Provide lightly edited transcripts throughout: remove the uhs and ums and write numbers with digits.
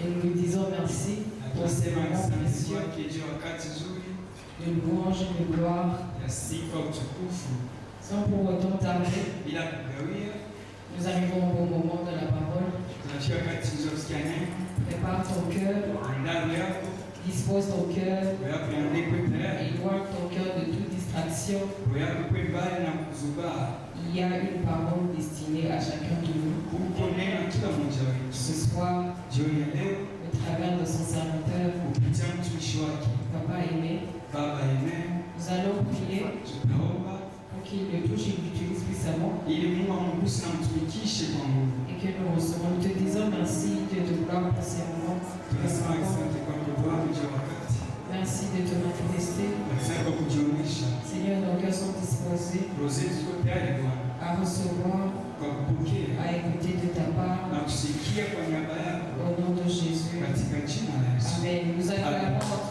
Et nous lui disons merci pour ces moments précieux de louange et de gloire. Sans pour autant tarder, nous arrivons au bon moment de la parole. Prépare ton cœur, dispose ton cœur, éloigne ton cœur de toute distraction. Il y a une parole destinée à chacun de nous. Ce soir, au travers de son serviteur, Papa aimé, nous allons prier pour qu'il le touche et l'utilise puissamment et que nous recevons. Nous te disons merci, Dieu de gloire, pour ces moments. Merci de te manifester. Seigneur, nos cœurs sont disposés à recevoir, à écouter de ta part. Au nom de Jésus. Amen. Nous acclamons notre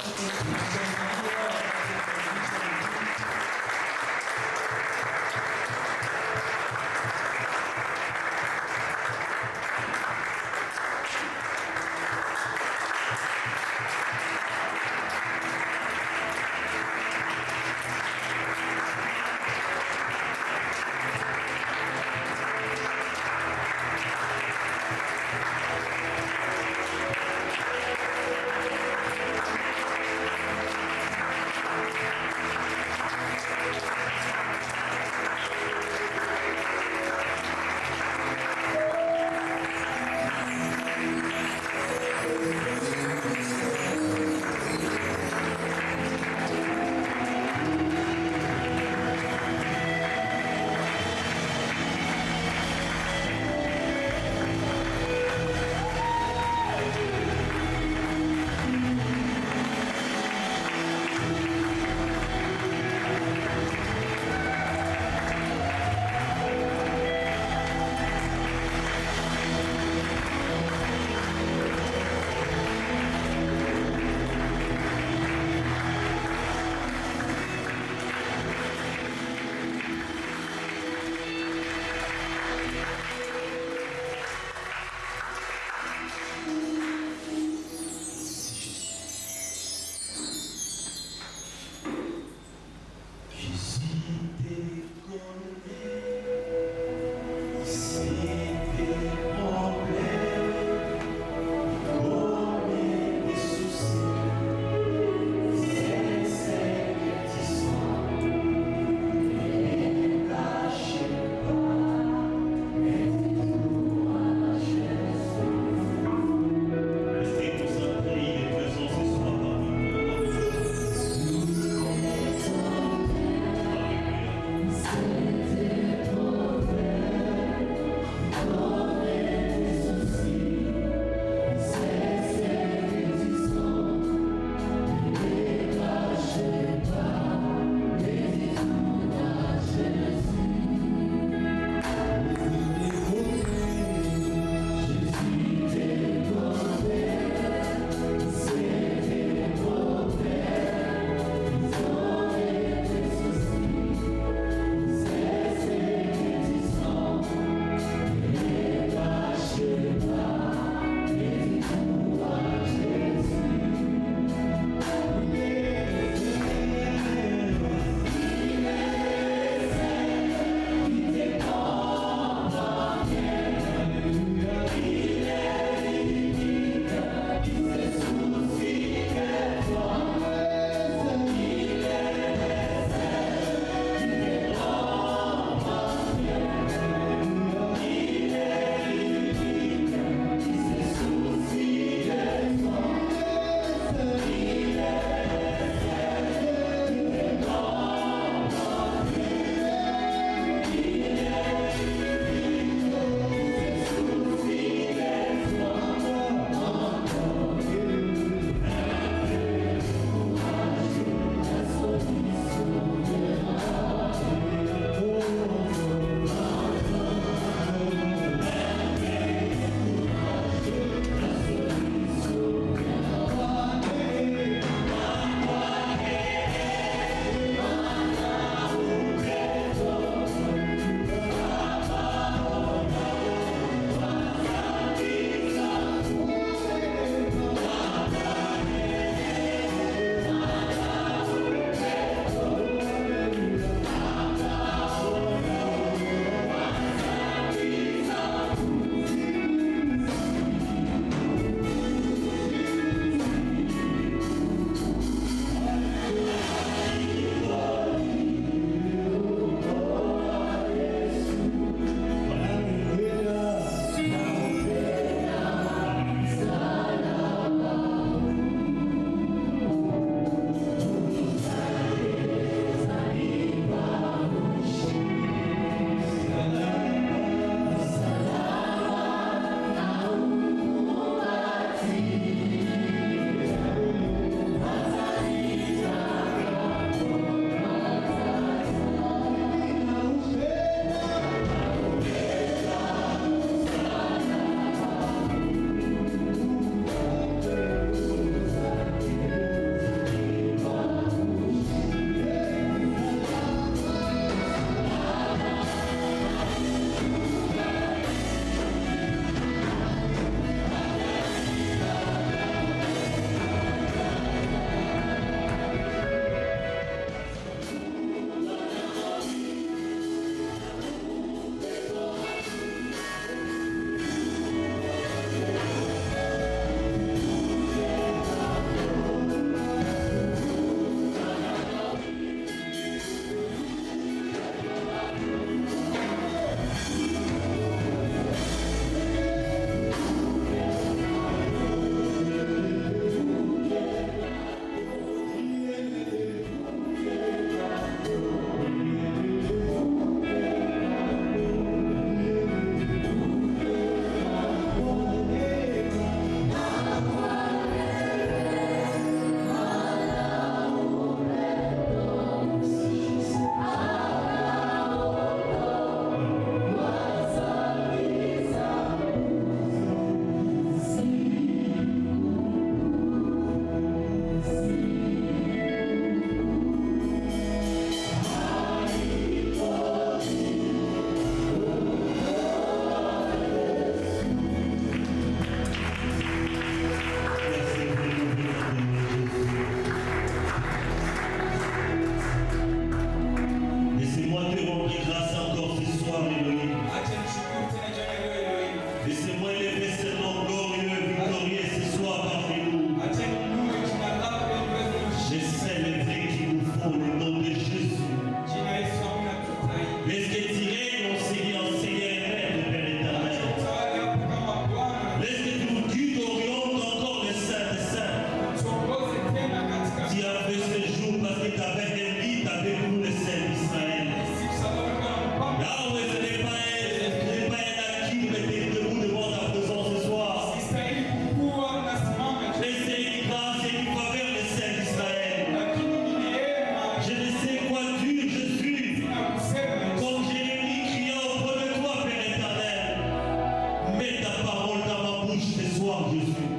Jésus.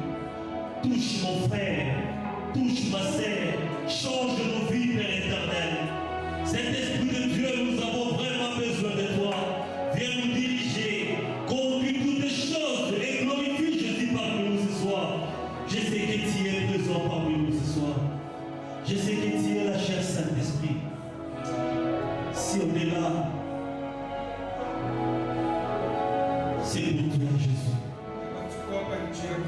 Touche mon frère, touche ma sœur, change nos vies, Père éternel. Cet esprit de Dieu, nous avons vraiment besoin de toi. Viens nous diriger, conduis toutes les choses et glorifie Jésus parmi nous ce soir. Je sais que tu es présent parmi nous ce soir. Je sais que tu es la chair Saint-Esprit. Si on est là, c'est pour toi, Jésus.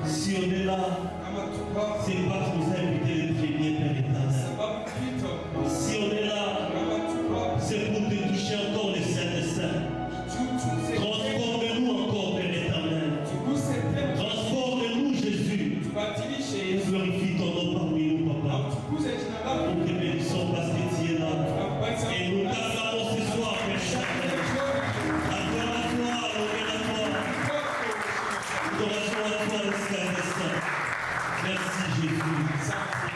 Si on est là, c'est parce que nous a invité le premier, Père éternel. Si on est là, c'est pour te toucher encore les saints des saints. Transforme-nous encore, Père éternel. Transforme-nous, Jésus. Glorifie ton nom parmi nous, Papa. Nous te bénissons parce que tu es là. Et nous t'acclamons ce soir, Père éternel. Gloire à toi, honneur à toi. Adoration à toi, le Saint des saints. Merci, Jésus.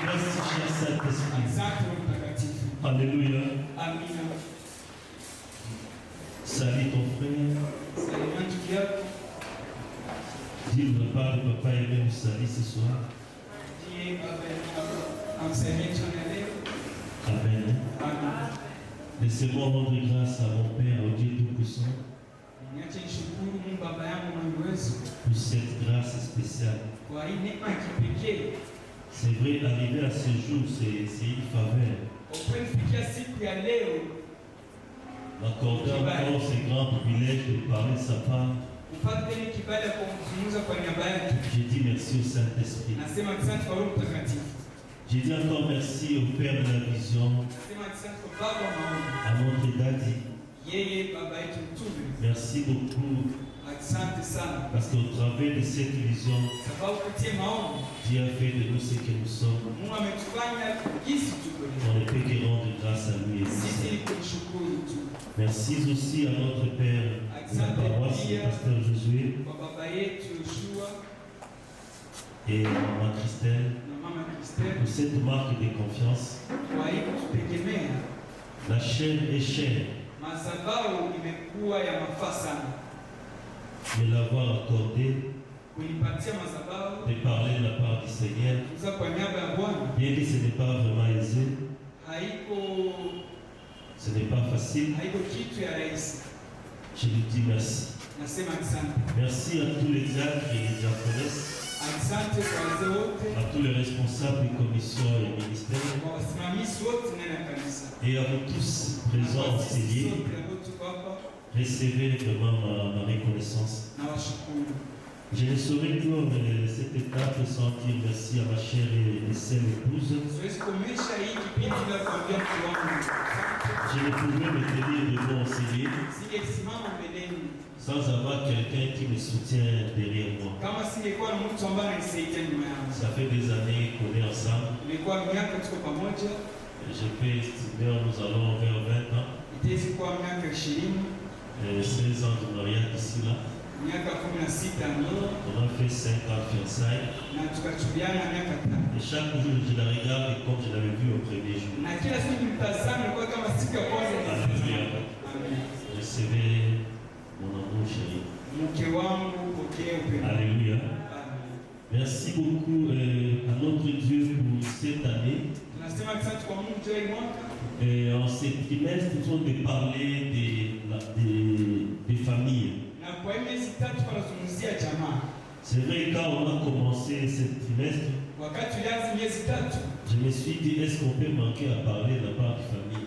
Merci, cher Saint-Esprit. Alléluia. Amen. Salut ton frère. Dis le repas de papa et même salut ce soir. Amen. Laissez-moi rendre grâce à mon Père, au Dieu Tout-Puissant, pour cette grâce spéciale. C'est vrai, arriver à ce jour, c'est une faveur. M'accorder encore ce grand privilège de parler de sa part. Je dis merci au Saint-Esprit. Je dis encore merci au Père de la vision, à notre Daddy. Merci beaucoup. Parce qu'au travers de cette vision, Dieu a fait de nous ce que nous sommes. On ne peut que rendre grâce à lui. Merci aussi à notre Père de la paroisse, le pasteur Josué, et maman Christelle, pour cette marque de confiance. La chair est chère. De l'avoir accordé, de parler de la part du Seigneur, bien que ce n'est pas vraiment aisé, ce n'est pas facile. Je lui dis merci. Merci à tous les diacres et les diaconesses, à tous les responsables des commissions et ministères, et à vous tous présents enseignés. Recevez vraiment ma reconnaissance. Je ne saurais clore cette étape sans dire merci à ma chère et seule épouse. Je ne pouvais me tenir debout enseigner sans avoir quelqu'un qui me soutient derrière moi. Ça fait des années qu'on est ensemble. Je peux estimer nous allons vers 20 ans. 16 ans de mariage ici là. On a fait 5 ans de fiançailles. Et chaque jour je la regarde comme je l'avais vu au premier jour. Alléluia. Recevez mon amour chéri. Alléluia. Merci beaucoup à notre Dieu pour cette année. Et en ce trimestre, nous sommes de parler des familles. C'est vrai, quand on a commencé ce trimestre, je me suis dit, est-ce qu'on peut manquer à parler de la part de famille?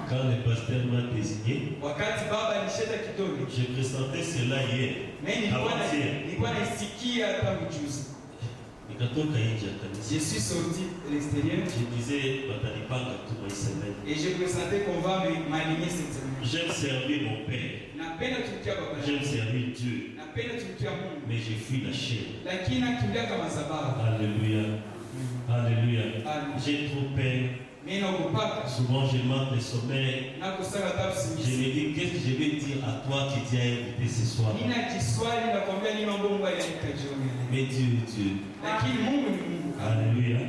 Quand le pasteur m'a désigné, je présentais cela hier, avant-hier. Je suis sorti de l'extérieur je disais, et je présentais qu'on va m'aligner cette semaine. J'aime servir mon Père. J'aime servir Dieu. Mais je fuis la chair. Alléluia. Alléluia. J'ai trop peur. Souvent je manque de sommeil. Je me dis, qu'est-ce que je vais dire à toi qui t'as invité ce soir? Mais Dieu. Alléluia.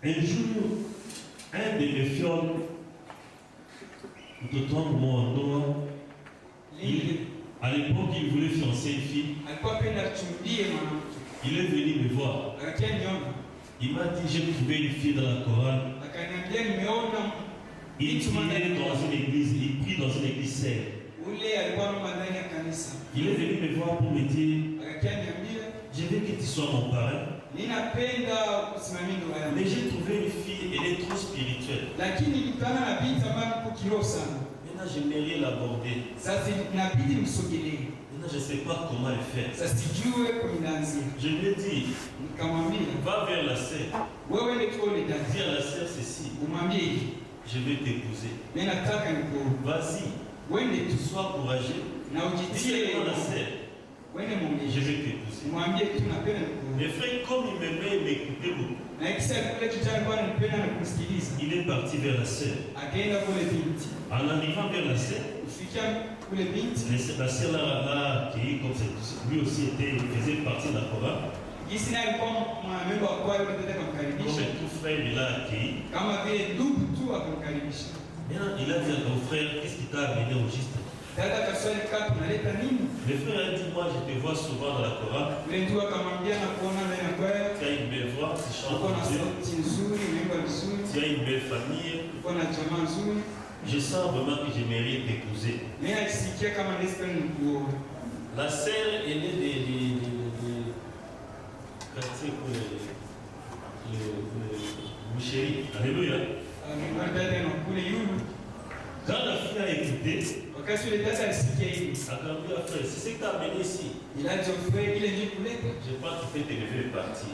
Un jour, un de mes fioles, il À l'époque, il voulait fiancer une fille. Il est venu me voir. Il m'a dit, j'ai trouvé une fille dans la chorale. Il priait dans une église, il prie dans une église serre. Il est venu me voir pour me dire, je veux que tu sois mon parrain. Mais j'ai trouvé une fille, elle est trop spirituelle. Maintenant, j'aimerais l'aborder. Maintenant, je ne sais pas comment le faire. Je lui ai dit, va vers la sœur. Dis à la sœur ceci. Je vais t'épouser. Vas-y. Sois courageux. Dis-le à la sœur. Je vais t'épouser. Les frères, comme il m'aimait, il m'écoutait beaucoup. Il est parti vers la sœur. En arrivant vers la sœur, la sœur l'a accueilli comme lui aussi faisait partie de la chorale. Comme tout frère, il l'a accueilli. Maintenant, il a dit à ton frère, qu'est-ce qui t'a amené au juste? Le frère a dit, moi je te vois souvent dans la chorale. Tu as une belle voix, tu chantes Dieu. Tu as une belle famille. Je sens vraiment que j'aimerais t'épouser. La sœur est née de quartier pour le boucherie. Alléluia. Quand la fille a écouté, c'est ce que tu as amené ici. Je pense que tu peux te lever et partir.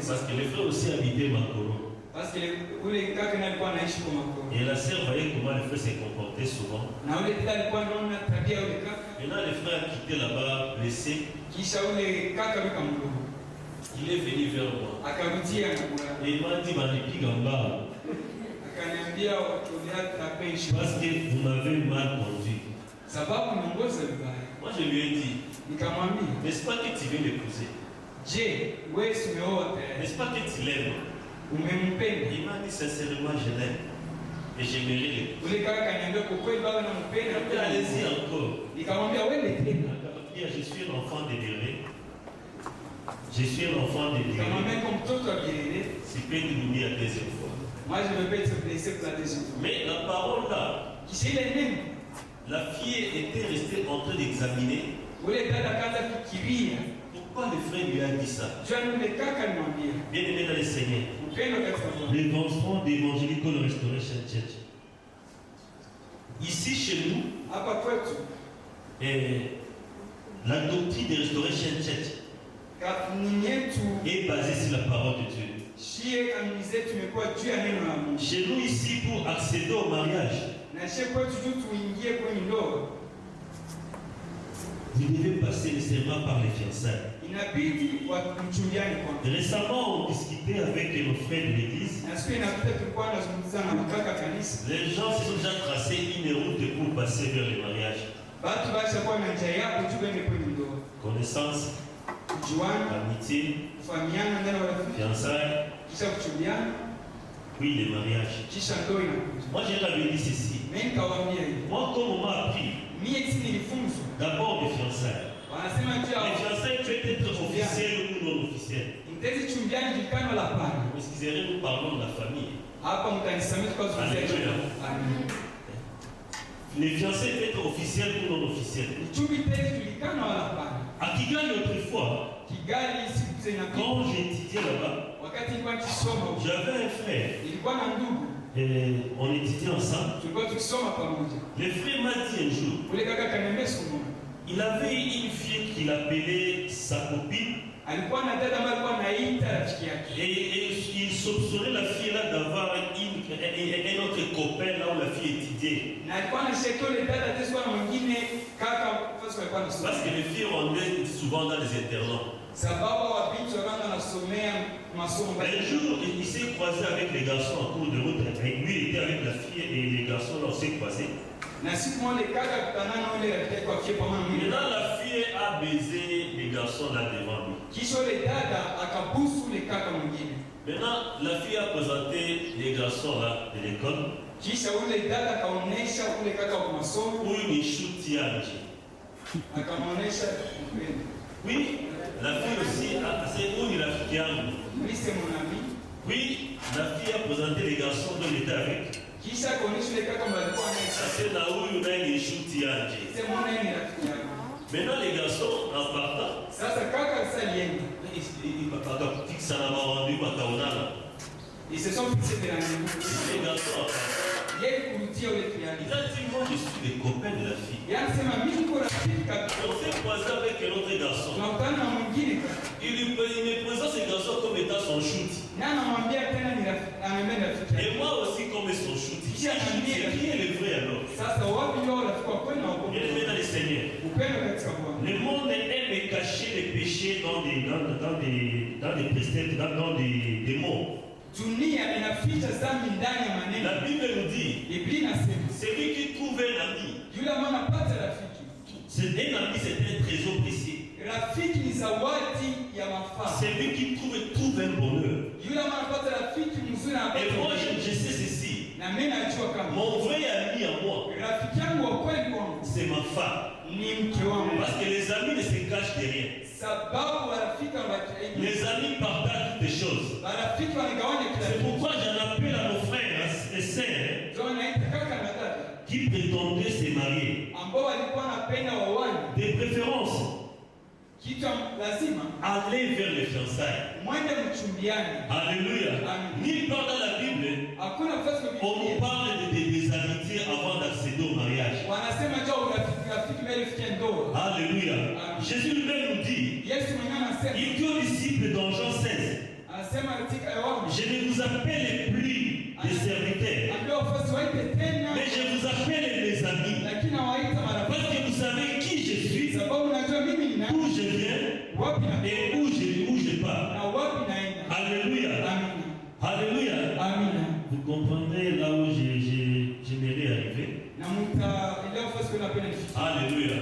Parce que les frères aussi habitaient Makoro. Et la sœur voyait comment les frères se comportaient souvent. Maintenant, les frères ont quitté là-bas, blessés. Il est venu vers moi. Et il m'a dit, Manipi Gamba. Parce que vous m'avez mal conduit. Moi je lui ai dit, n'est-ce pas que tu veux l'épouser? N'est-ce pas que tu l'aimes? Il m'a dit sincèrement, je l'aime. Et j'aimerais l'épouser. Allez-y encore. Je suis l'enfant de Déré. Je suis l'enfant de Déré. C'est pas de l'oublier la deuxième fois. Moi, je ne veux pas être blessé pour la deuxième fois. Mais la parole là, la fille était restée en train d'examiner. Pourquoi le frère lui a dit ça? Bien aimé dans le Seigneur. L'évangile d'Evangelical Restoration Church. Ici chez nous, la doctrine de Restoration Church est basée sur la parole de Dieu. Chez nous ici, pour accéder au mariage, vous devez passer nécessairement par les fiançailles. Récemment, on discutait avec nos frères de l'église. Les gens se sont déjà tracés une route pour passer vers le mariage. Connaissance, amitié, fiançailles, oui, le mariage. Moi, je l'avais dit ceci. Moi, comme on m'a appris, d'abord les fiançailles. Les fiançailles peuvent être officielles ou non officielles. Excusez-moi, nous parlons de la famille. Les fiançailles peuvent être officielles ou non officielles. À Kigali autrefois, quand j'étudiais là-bas, j'avais un frère. Et on étudiait ensemble. Le frère m'a dit un jour, il avait une fille qu'il appelait sa copine. Et il soupçonnait la fille là d'avoir un autre copain là où la fille étudiait. Parce que les filles rendaient souvent dans les internats. Un jour, il s'est croisé avec les garçons en cours de route. Lui était avec la fille et les garçons là, on s'est croisés. Maintenant, la fille a baisé les garçons là devant lui. Maintenant, la fille a présenté les garçons là de l'école. Kisha ule dada akaonesha ule kaka wa masomo. Huyu ni shuti yanje. Akamuonesha upendo. Oui, la fille aussi, c'est où il a fait yangu. Oui, c'est mon ami. Oui, la fille a présenté les garçons dont il était avec. Kisha akaonesha ule kaka ambaye alikuwa naye. C'est là où il a une shuti yanje. C'est mon ami rafiki yangu. Maintenant les garçons en partant, Sasa kaka salienda. Ils se sont fixés des rendez-vous. Les garçons en partant. Yeye kurudia ule Il fiani. a dit moi je suis le copain de la fille. Yanasema mimi niko rafiki kabisa. On s'est croisé avec un autre garçon. Tunakutana na mwingine kaka. Il me présente ce garçon comme étant son shoot. Na anamwambia tena ni rafiki, amemenda rafiki yake. Et moi aussi comme son shoot. Qui est le vrai alors? Sasa wapi ndio rafiki wa kweli na wa kweli? Il est dans le Seigneur. Upendo katika Bwana. Le monde aime cacher les péchés dans des préceptes, dans des mots. Dunia inaficha dhambi ndani ya maneno. La Bible nous dit, Biblia inasema, celui qui trouve un ami, yule ambaye anapata rafiki. un ami c'est un trésor précieux. Rafiki ni zawadi ya mafaa. Celui qui trouve un bonheur. Yule ambaye anapata rafiki mzuri anapata. Et moi je sais ceci. Na mimi najua kama mon vrai ami à moi, rafiki yangu wa kweli kwangu c'est ma femme. Ni mke wangu. Parce que les amis ne se cachent derrière. Sababu rafiki wanataidia. Les amis partagent toutes les choses. Rafiki wanagawanya kila kitu. C'est pourquoi j'en appelle à nos frères et sœurs qui prétendaient se marier. Ambao walikuwa wanapenda waoane. De préférence, kitu lazima aller vers les fiançailles. Mwende mchumbiani. Alléluia. Nulle part dans la Bible hakuna nafasi kwa on nous parle des amitiés avant d'accéder au mariage. Wanasema njoo rafiki mbele fikie ndoa. Alléluia. Jésus lui-même nous dit, Yesu mwenyewe anasema, il dit aux disciples dans Jean 16, anasema katika Yohana, je ne vous appelle plus des serviteurs, mais je vous appelle mes amis. Parce que vous savez qui je suis, d'où je viens et où je pars. Alléluia. Alléluia. Vous comprendrez là où j'aimerais arriver. Alléluia.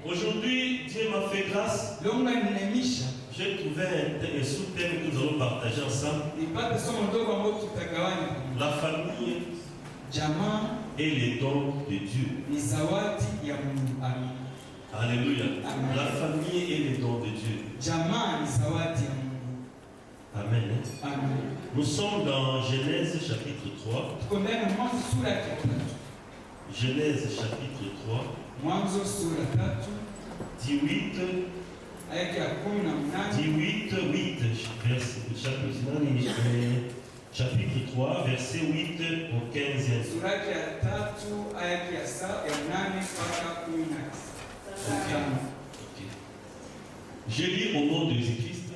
Aujourd'hui, Dieu m'a fait grâce. J'ai trouvé un sous-thème que nous allons partager ensemble. La famille et les dons de Dieu. Alléluia. La famille et les dons de Dieu. Amen. Nous sommes dans Genèse chapitre 3. Genèse chapitre 3. 18, chapitre 3, verset 8 au 15. Je lis au nom de Jésus-Christ.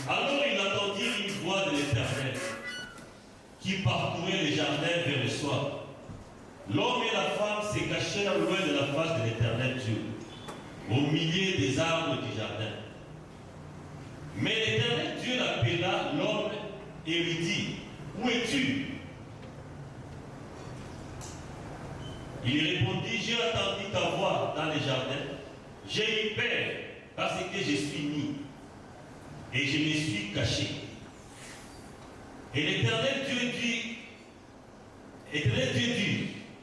Alors il entendit une voix de l'Éternel qui parcourait le jardin vers le soir. L'homme et la femme se cachèrent loin de la face de l'Éternel Dieu, au milieu des arbres du jardin. Mais l'Éternel Dieu l'appela l'homme et lui dit, où es-tu? Il répondit, j'ai entendu ta voix dans le jardin. J'ai eu peur parce que je suis nu et je me suis caché. Et l'Éternel Dieu dit,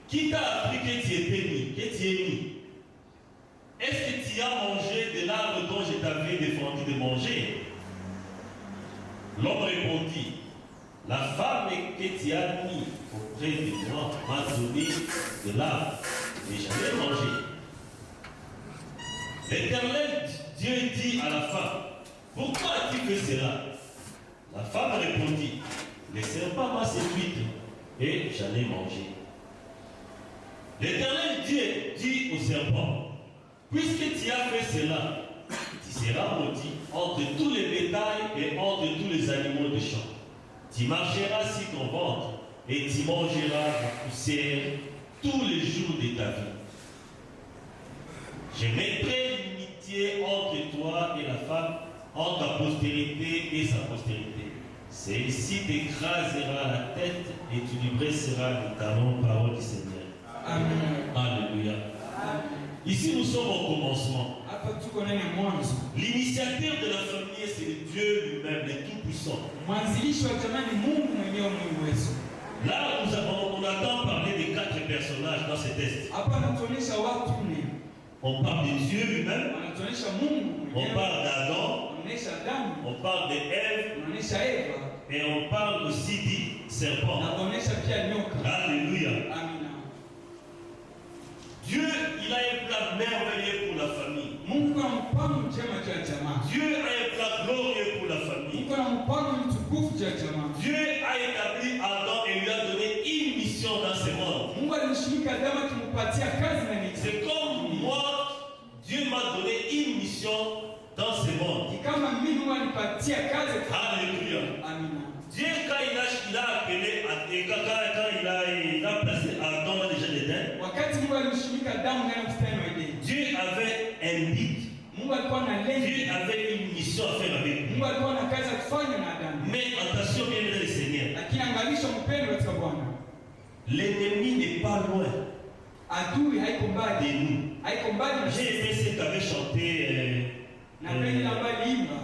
qui t'a appris que tu étais nu, que tu es nu? Est-ce que tu as mangé de l'arbre dont je t'avais défendu de manger? L'homme répondit, la femme que tu as mis auprès de moi m'a donné de l'arbre et j'en ai mangé. L'Éternel Dieu dit à la femme, pourquoi as-tu fait cela? La femme répondit, le serpent m'a séduite et j'en ai mangé. L'Éternel Dieu dit au serpent, puisque tu as fait cela, tu seras maudit entre tous les bétails et entre tous les animaux de champ. Tu marcheras sur ton ventre et tu mangeras la poussière tous les jours de ta vie. Je mettrai l'amitié entre toi et la femme, entre ta postérité et sa postérité. Celle-ci t'écrasera la tête et tu lui bresseras le talon, parole du Seigneur. Amen. Alléluia. Ici nous sommes au commencement. L'initiateur de la famille, c'est Dieu lui-même, le Tout-Puissant. Là, on attend parler des 4 personnages dans ce texte. Hapa anatuonyesha watu nne. On parle de Dieu lui-même. Anatuonyesha Mungu On mwenyewe. parle d'Adam. Anaonyesha Adamu. On parle d'Ève. Anaonyesha Eva. Et on parle aussi du serpent. Na anaonyesha pia nyoka. Alléluia. Amina. Dieu, il a un plan merveilleux pour la famille. Mungu ana mpango mjema juu ya jamaa. Dieu a un plan glorieux pour la famille. Mungu ana mpango mtukufu juu ya jamaa. Dieu a établi Adam et lui a donné une mission dans ce monde. Mungu alimshirika Adamu akimpatia kazi na nini? C'est comme moi, Dieu m'a donné une mission dans ce monde. Ni kama mimi Mungu anipatia kazi. Alléluia. Amina. Dieu, quand il a appelé, quand il a placé Adam dans le jardin d'Éden, Wakati Mungu alimshirika Adamu ndani ya bustani wa Edeni. Dieu avait un but. Mungu alikuwa na lengo. Dieu avait une mission à faire avec lui. Mungu alikuwa na kazi ya kufanya na Adamu. Mais attention, bien aimé le Seigneur. Lakini angalisho mpendo katika Bwana. L'ennemi n'est pas loin Adui haiko mbali. de nous. Haiko mbali na J'ai sisi. aimé ce qu'avait chanté. Na pendi ambaye aliimba.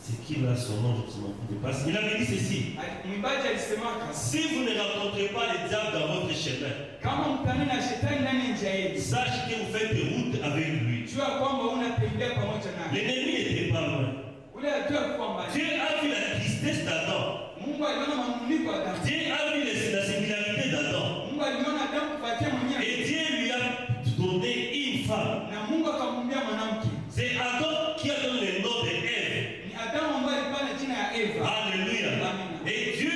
C'est qui là son nom? Je ne sais pas. Il avait dit ceci. Mwimbaji alisemaka, Si vous ne rencontrez pas le diable dans votre chemin, kama mtani na shetani ndani ya njia yenu, sachez que vous faites route avec lui. jua kwamba unatembea pamoja naye. L'ennemi n'était pas loin. Ule adui alikuwa mbali. Dieu a vu la tristesse d'Adam. Mungu aliona manuniko ya Adamu. Dieu a vu la similarité d'Adam. Mungu aliona Adamu kupatia mwenyewe. Et Dieu lui a donné une femme. Na Mungu akamwambia mwanamke. C'est Adam qui a donné le nom d'Ève. Ni Adamu ambaye alikuwa na jina ya Eva. Alléluia. Amen. Et Dieu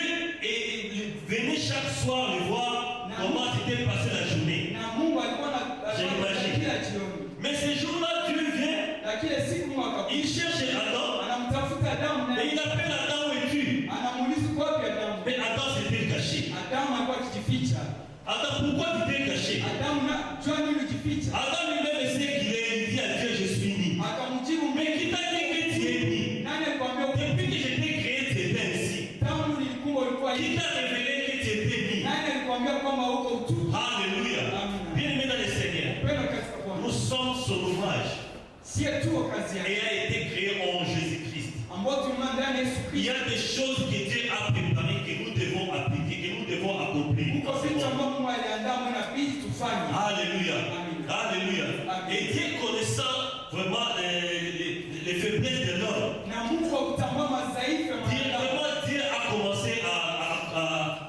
venait chaque soir le voir comment s'était passée la journée. Na Mungu alikuwa na J'imagine. kila jioni. Mais ce jour-là, Dieu vient, Na kila siku Mungu akakuja. il cherche Adam Anamtafuta Adamu na et il appelle Adam où es-tu? anamuuliza kwa wapi Adamu. Mais Adam s'était caché. Adamu alikuwa akijificha. Adam, pourquoi tu t'es caché? Adamu na jua nini ulijificha? Adam lui-même sait qu'il est, il dit à Dieu, je suis né. Akamjibu, Mais qui t'a dit que tu es né? nani alikwambia Depuis que je t'ai créé, tu étais ainsi. tangu nilikuwa ulikuwa Qui hivi? t'a révélé que tu étais né? Nani alikwambia kwamba uko utu? Alléluia. Amen. Bien-aimé dans le Seigneur, Penda katika Bwana. nous sommes son ouvrage Si tu kazi et yake a été créé en Jésus-Christ. ambao tulimwona ndani ya Yesu Il y Kristo. a des choses que Dieu a préparées que nous devons appliquer, que nous devons accomplir. Uko vitu ambavyo Mungu aliandaa mwe inabidi tufanye. Alléluia. Amen. Alléluia. Amen. Et Dieu connaissant vraiment les faiblesses de l'homme, Na Mungu kwa kutambua madhaifu ya mwanadamu. Dieu a commencé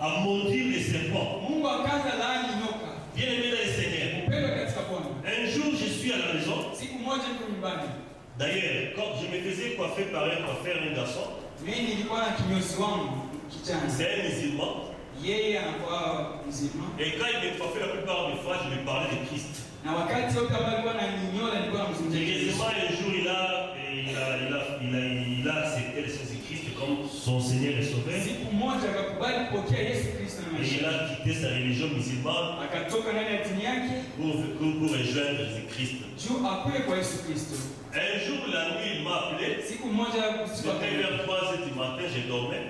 à maudire les serpents. Mungu akaanza laani nyoka. Bien-aimé dans le Seigneur, Upendo katika Bwana. un jour je suis à la maison. Siku moja niko nyumbani. D'ailleurs, quand je me faisais coiffer par un coiffeur, un garçon, Mimi nilikuwa na kinyozi wangu kijana. c'est un musulman. Yeye anakuwa mzima. Et quand il me coiffait la plupart des fois, je lui parlais de Christ. Na wakati wote ambao alikuwa ananyola nilikuwa namzungumzia Yesu. Heureusement, un jour, il a accepté le Jésus-Christ comme son Seigneur et Sauveur. Siku moja akakubali kupokea Yesu Kristo na Et maisha. il a quitté sa religion musulmane Akatoka ndani ya dini yake pour rejoindre Jésus-Christ. juu akuye kwa Yesu Kristo. Un jour, la nuit, il m'a appelé. Siku moja usiku C'était vers 3 heures du matin, je dormais.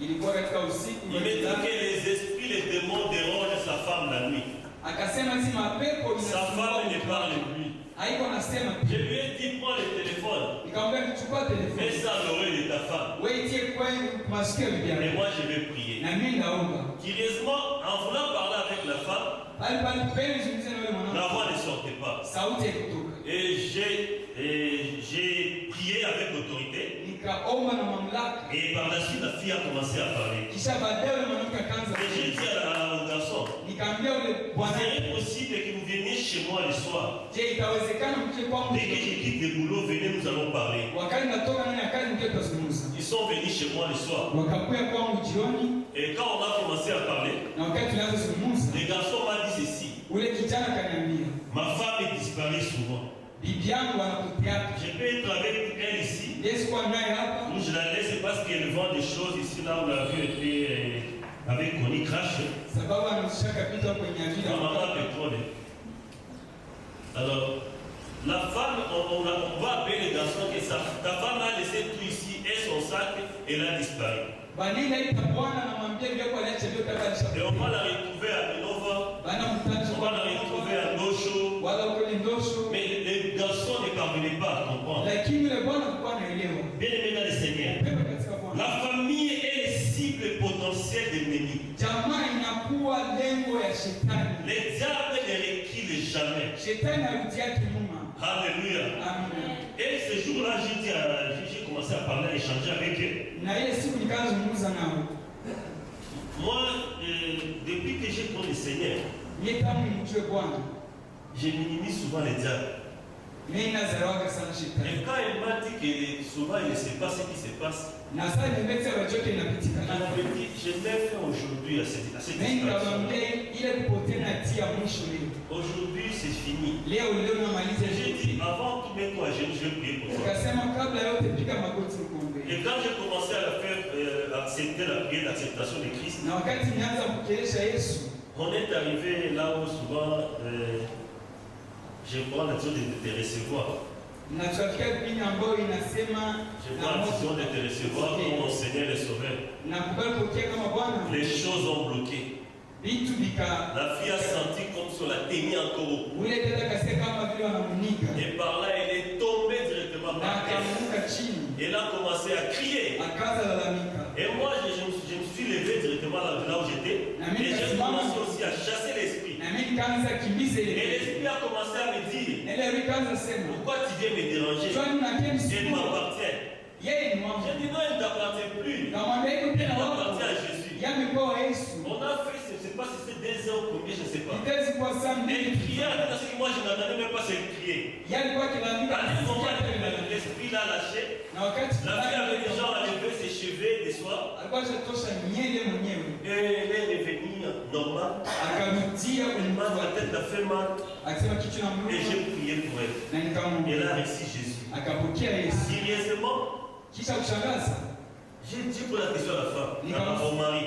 ilikuwa katika usiku Il me dit que les esprits, les démons dérangent sa femme la nuit. akasema si mapepo Sa femme ne parle plus. haiko nasema. Je lui ai dit, prends le téléphone. Nikamwambia kuchukua Mets telefoni. ça à l'oreille de ta femme. Wewe itie kwa masikio ya bibi Et yako. moi, je vais prier. Na mimi naomba. Curieusement, en voulant parler avec la femme, Bali bali peni zungumze na yule la mwanamke. voix ne sortait pas. Sauti haikutoka. Et j'ai prié avec l'autorité. Nikaomba na mamlaka. Et par la suite, la fille a commencé à parler. Kisha baadaye yule mwanamke akaanza. Et j'ai dit au garçon, Nikamwambia yule bwana, c'est impossible que vous veniez chez moi le soir. je, itawezekana mje kwangu? Dès que je quitte le boulot, venez, nous allons parler. Wakati natoka ndani ya kazi mke tutazungumza. Ils sont venus chez moi le soir. Wakakuya kwangu jioni Et quand on a commencé à parler, na wakati tulianza kuzungumza, le garçon m'a dit ceci. ule kijana kaniambia, Ma femme est disparue souvent. bibi yangu anapotea. Je peux être avec elle ici. Yesu kwa naye hapa. Ou je la laisse parce qu'elle vend des choses ici, là où la vue était avec Connie Crash. Sababu anashaka pita kwenye ajili ya Maman pétrole. Alors, la femme, on va appeler le garçon que ta femme a laissé tout ici et son sac, elle a disparu. Banila ita bwana namwambia vile kwa leo ndio tabalisha. Et on va la retrouver à Minova, Bana mtaji on va la retrouver à Ndosho. wala uko ni ndosho. Mais les garçons ne parvenaient pas à comprendre. Lakini yule bwana alikuwa anaelewa. Bien aimé dans le Seigneur, Pepe katika Bwana. la famille est le cible potentiel de l'ennemi. Jamaa ina Shetani arudiake nyuma. Alléluia. Amen. Et ce jour-là, j'ai commencé à parler, à échanger avec eux. Na ile siku nikazungumza nao. Moi, depuis que j'ai connu le Seigneur, je minimise souvent les diables. Et quand il m'a dit que souvent il ne sait pas ce qui se passe, je l'ai fait aujourd'hui à cette situation. Aujourd'hui, c'est fini. J'ai dit, avant tout, mets-toi à genoux, je vais prier pour toi. Et quand j'ai commencé à faire accepter la prière d'acceptation de Christ, on est arrivé là où souvent je prends la décision de te recevoir. Je prends la décision de te recevoir comme mon Seigneur et Sauveur. Les choses ont bloqué. La fille a senti comme si on la tenait encore au cou. Et par là, elle est tombée directement par terre. Elle a commencé à crier. Et moi, je me suis levé directement là où j'étais. Et j'ai commencé aussi à chasser l'esprit. Et l'esprit a commencé à me dire, pourquoi tu viens me déranger? Elle m'appartient. J'ai dit non, elle ne t'appartient plus. Elle appartient à Jésus. On a fait, je ne sais pas si c'est 2 heures ou combien, je ne sais pas. Elle criait, parce que moi je n'entendais même pas cette crier. À un moment, l'esprit l'a lâché. La fille avait déjà enlevé ses cheveux des soirs. Et elle est revenue normale. Elle m'a la tête, la fait mal. Et j'ai prié pour elle. Elle a reçu Jésus. Sérieusement, j'ai dit pour la question à la femme, à mon mari.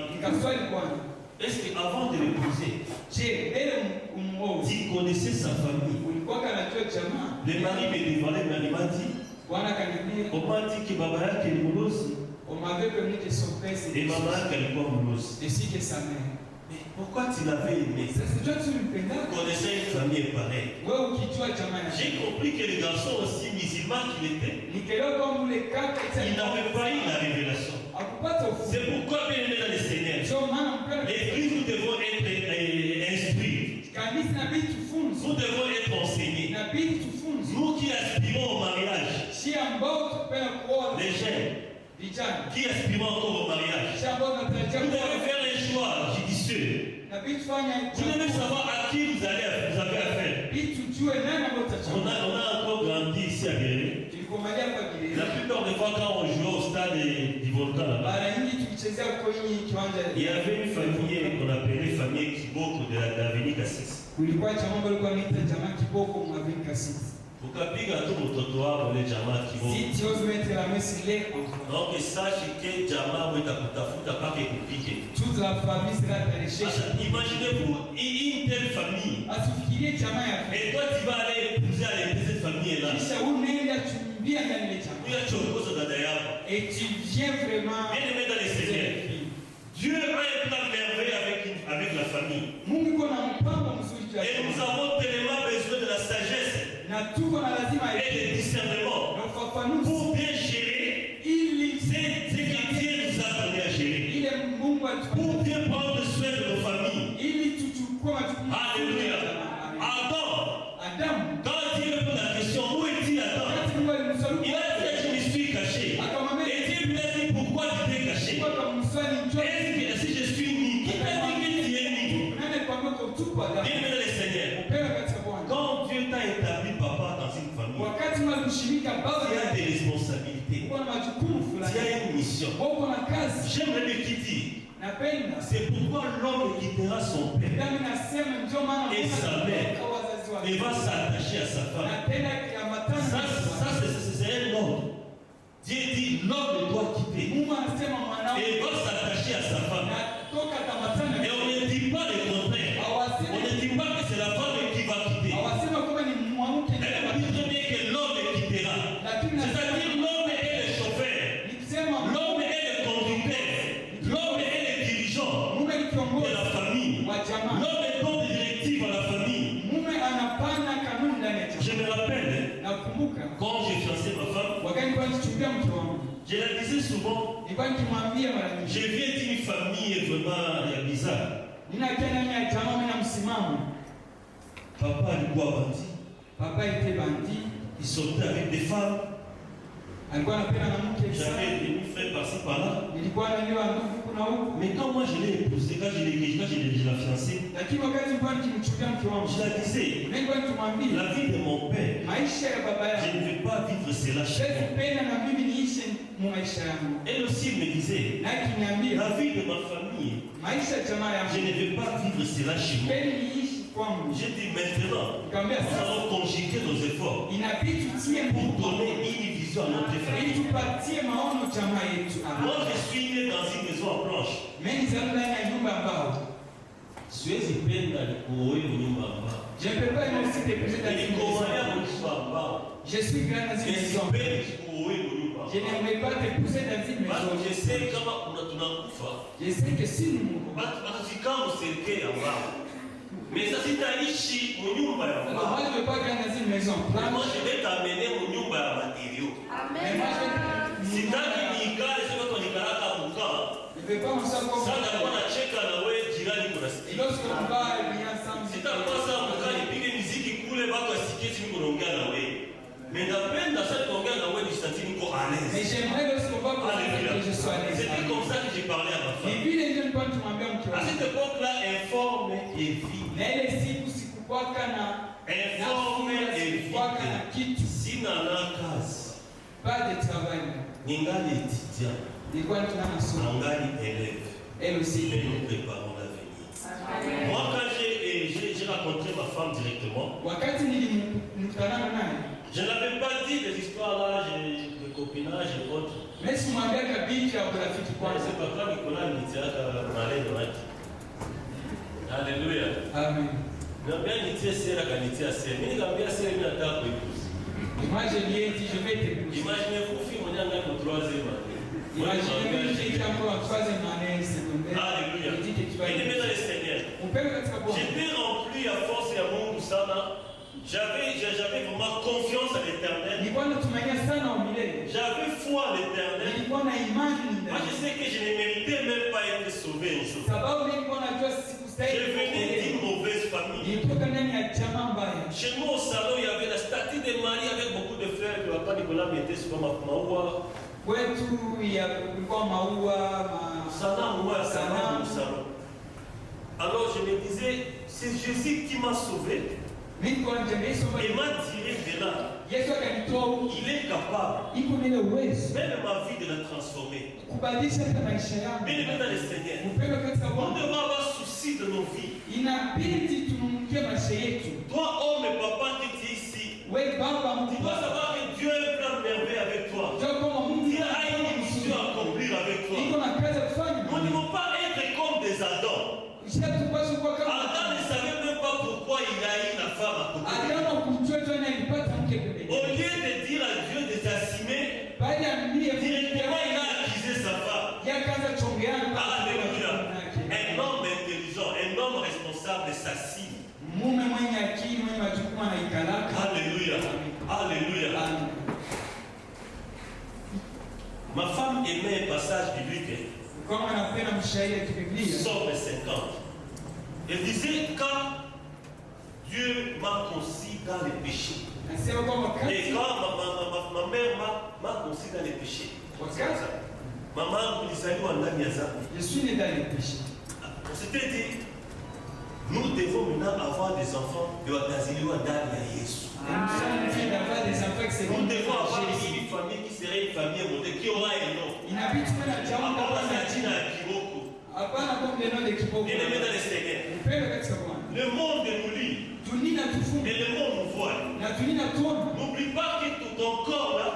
Est-ce qu'avant de l'épouser, tu connaissais sa famille? Le mari me dévoilait, mais il m'a dit, on m'a dit que Baba yake ni mlozi. Et maman yake alikuwa mlozi. Mais pourquoi tu l'avais aimé? Connaissais une famille pareille. J'ai compris que les garçons aussi musulmans qu'il était, il n'avait pas eu la révélation. C'est pourquoi, bien aimé dans le Seigneur, l'Église, nous devons être instruits. Nous devons être enseignés. Nous qui aspirons au mariage, les jeunes qui aspirons encore au mariage, nous devons faire les choix judicieux. Vous devez savoir à qui vous avez affaire. On a encore grandi ici à Guéret. La plupart des fois, quand on jouait au stade du volcan là-bas, il y avait une famille qu'on appelait famille Kiboko de l'avenue Cassis. Ukapiga tu mtoto ule jamaa Kiboko. Donc sache que jamaa wetakutafuta pake kupige. Toute la famille sera recherchée. Imaginez-vous une telle famille. Et toi tu vas aller épouser cette famille là. Et tu viens vraiment. Bien aimé dans les Seigneur. Dieu a un plan merveilleux avec la famille. Et nous avons tellement besoin de la sagesse et du discernement pour bien gérer ce que Dieu nous a donné à gérer. Pour bien prendre soin de nos familles. Alléluia. Adam, quand Dieu répond à la question, où est-il Adam? Il a dit, je me suis caché. Et Dieu lui a dit, pourquoi tu t'es caché? Est-ce que si je suis ni, qui t'a dit que tu es ni? Bien le Seigneur. Quand Dieu t'a établi papa dans une famille, il y a des responsabilités. Il y a une mission. J'aimerais le quitter. C'est pourquoi l'homme quittera son père et sa mère et va s'attacher à sa femme. Ça c'est un ordre. Dieu dit l'homme doit quitter et va s'attacher à sa femme. Et on ne dit pas le contraire. On ne dit pas que c'est la femme qui va quitter. Elle dit très bien que l'homme quittera. C'est-à-dire l'homme est le chauffeur. L'homme est le conducteur. L'homme est le dirigeant de la famille. L'homme est comme directive à la famille. Je me rappelle, quand j'ai fiancé ma femme, je la disais souvent, je viens d'une famille vraiment bizarre. Papa alikuwa bandi. Papa était bandit. Il sortait avec des femmes. Alikuwa anapenda na mke sana. J'avais des demi-frères par-ci par-là. Nilikuwa najua ndugu kuna huko. Mais quand moi je l'ai épousée, quand je l'ai fiancée, Lakini wakati nilikuwa nikimchukia mke wangu, je la disais, nilikuwa nikimwambia la vie de mon père, maisha ya baba je yangu ne vais pas vivre cela chez moi. sipenda na mimi niishi mu maisha yangu. Elle aussi me disait, Na akiniambia la vie de ma famille, maisha ya jamaa je yangu ne vais pas vivre cela chez moi. sipendi niishi kwangu. J'ai dit maintenant, Nikamwambia nous sasa allons conjuguer nos efforts inabidi tutie pour nguvu donner une vision à notre ili famille. tupatie maono jamaa yetu. Moi, je suis né dans une maison en planche. Mimi nizaliwa ndani ya nyumba ambao Siwezi penda nikuoe nyumba ambao. je ne peux pas me aussi déposer dans une Nilikomaa maison. nyumba ambao. Je suis grand dans une maison. Sipendi nikuoe nyumba Je ambao. n'aimerais pas te pousser dans une Parce maison. que je sais kama tunakufa. Je sais que si nous Watafika mserikali ambao. Mais ça sitaishi nyumba ya alors ambao. moi je ne veux pas grandir dans une maison. Moi je vais t'amener nyumba ya matériaux. Mais moi je Sitaki nikale sema kwa nikalaka mkaa. ne veux pas me sentir comme Sasa kwa nacheka na wewe jirani kuna et sikia. lorsque on va bien ensemble, Sitakuwa sawa mkaa nipige muziki kule watu wasikie sisi kuongea na wewe. Mais napenda sasa kuongea na wewe nisati niko à mais l'aise. j'aimerais lorsqu'on va parler que je sois à l'aise. C'était comme ça que j'ai parlé à ma Et femme. puis les jeunes quand tu m'as bien À cette époque-là, informe et vide. na ile siku sikukwaka na Informe et sikukwaka na vide. kitu, Sina na kazi. pas de travail. Ningali étudiant. Nilikuwa tunasoma Ningali élève. elle aussi. Mais nous préparons l'avenir. Moi, quand j'ai rencontré ma femme directement, Wakati nilikutana naye je n'avais pas dit des histoires là, de copinage et autres. mimi simwambia kabisa ya urafiki Moi, kwanza. c'est pas grave, Nicolas Nitiaka, Malé de Maki. Alléluia. Amen. Nambia nitie sera kanitia sera. Mimi nikamwambia sera mimi nataka kuikuza. Moi je lui ai dit je vais t'épouser. Imaginez-vous fille mwenye anga kwa 3e année. Imaginez-vous j'ai été encore en troisième année secondaire. Alléluia. Je dis que tu vas Et dans le Seigneur. Upendo katika Bwana. J'étais rempli à force ya Mungu sana. J'avais vraiment confiance à l'Éternel. Nilikuwa natumainia sana umilele. J'avais foi à l'Éternel. Nilikuwa na imani Moi, je ndani. sais que je ne méritais même pas être sauvé un jour. Sababu nilikuwa najua Je sikustahili. venais d'une mauvaise famille. Nilitoka ndani ya jamaa mbaya. Chez nous au salon, il y avait la statue de Marie avec beaucoup de fleurs que papa Nicolas mettait sur ma maua. Kwetu ya kulikuwa maua, Sanamu au sanamu. salon. Alors je me disais, c'est Jésus qui m'a sauvé. Nilikuwa nimeisoma. Il m'a tiré de là. Yesu akanitoa huko. Il est capable, Iko nile uwezo même ma vie, de la transformer. kubadilisha hata maisha yangu. Bien aimé dans le Seigneur, Upendo katika on Bwana. devrait avoir souci de nos vies. Inabidi tunumkie maisha yetu. Toi, homme et papa qui es ici, Wewe baba tu mtu dois savoir que Dieu a un plan merveilleux avec toi. ndio kama Mungu Dieu a une mission à accomplir avec toi. iko na kazi ya kufanya. Nous ne devons pas être comme des Adams. Ishatupaswa kuwa kama Adam ne savait même pas pourquoi il a eu la femme à côté de lui. Adamu kujua tu alipata mke Au pembeni. lieu de dire à Dieu de s'assumer, Baada ya mimi directement il a accusé sa femme. yakaanza chongeana. Alléluia. Un homme intelligent, un homme responsable s'assied. Mume mwenye akili mwenye majukumu anaikalaka. Alléluia. Alléluia. Ma femme aimait un passage biblique, Kama anapenda mshairi ya kibiblia. Somme 50. Elle disait, quand Dieu m'a conçu dans les péchés, Nasema kwamba et wakati quand ma mère m'a conçu dans les péchés, wakati maman nilizaliwa ndani ya dhambi. je suis né dans les péchés. On s'était dit, nous devons maintenant avoir des enfants de wataziliwa ndani ya Yesu. Et nous sommes en train d'avoir des enfants qui Nous devons avoir seront Jésus. une famille qui serait une famille modèle, qui aura un nom. Inabidi tuwe na jamaa Hapana kama na jina jina. ya kiboko. Hapana comme le nom de kiboko. Bien aimé dans le Seigneur. Upendo katika Bwana. Le monde nous lit, Dunia tufunga et le monde nous voit. na dunia tuona. N'oublie pas que ton corps là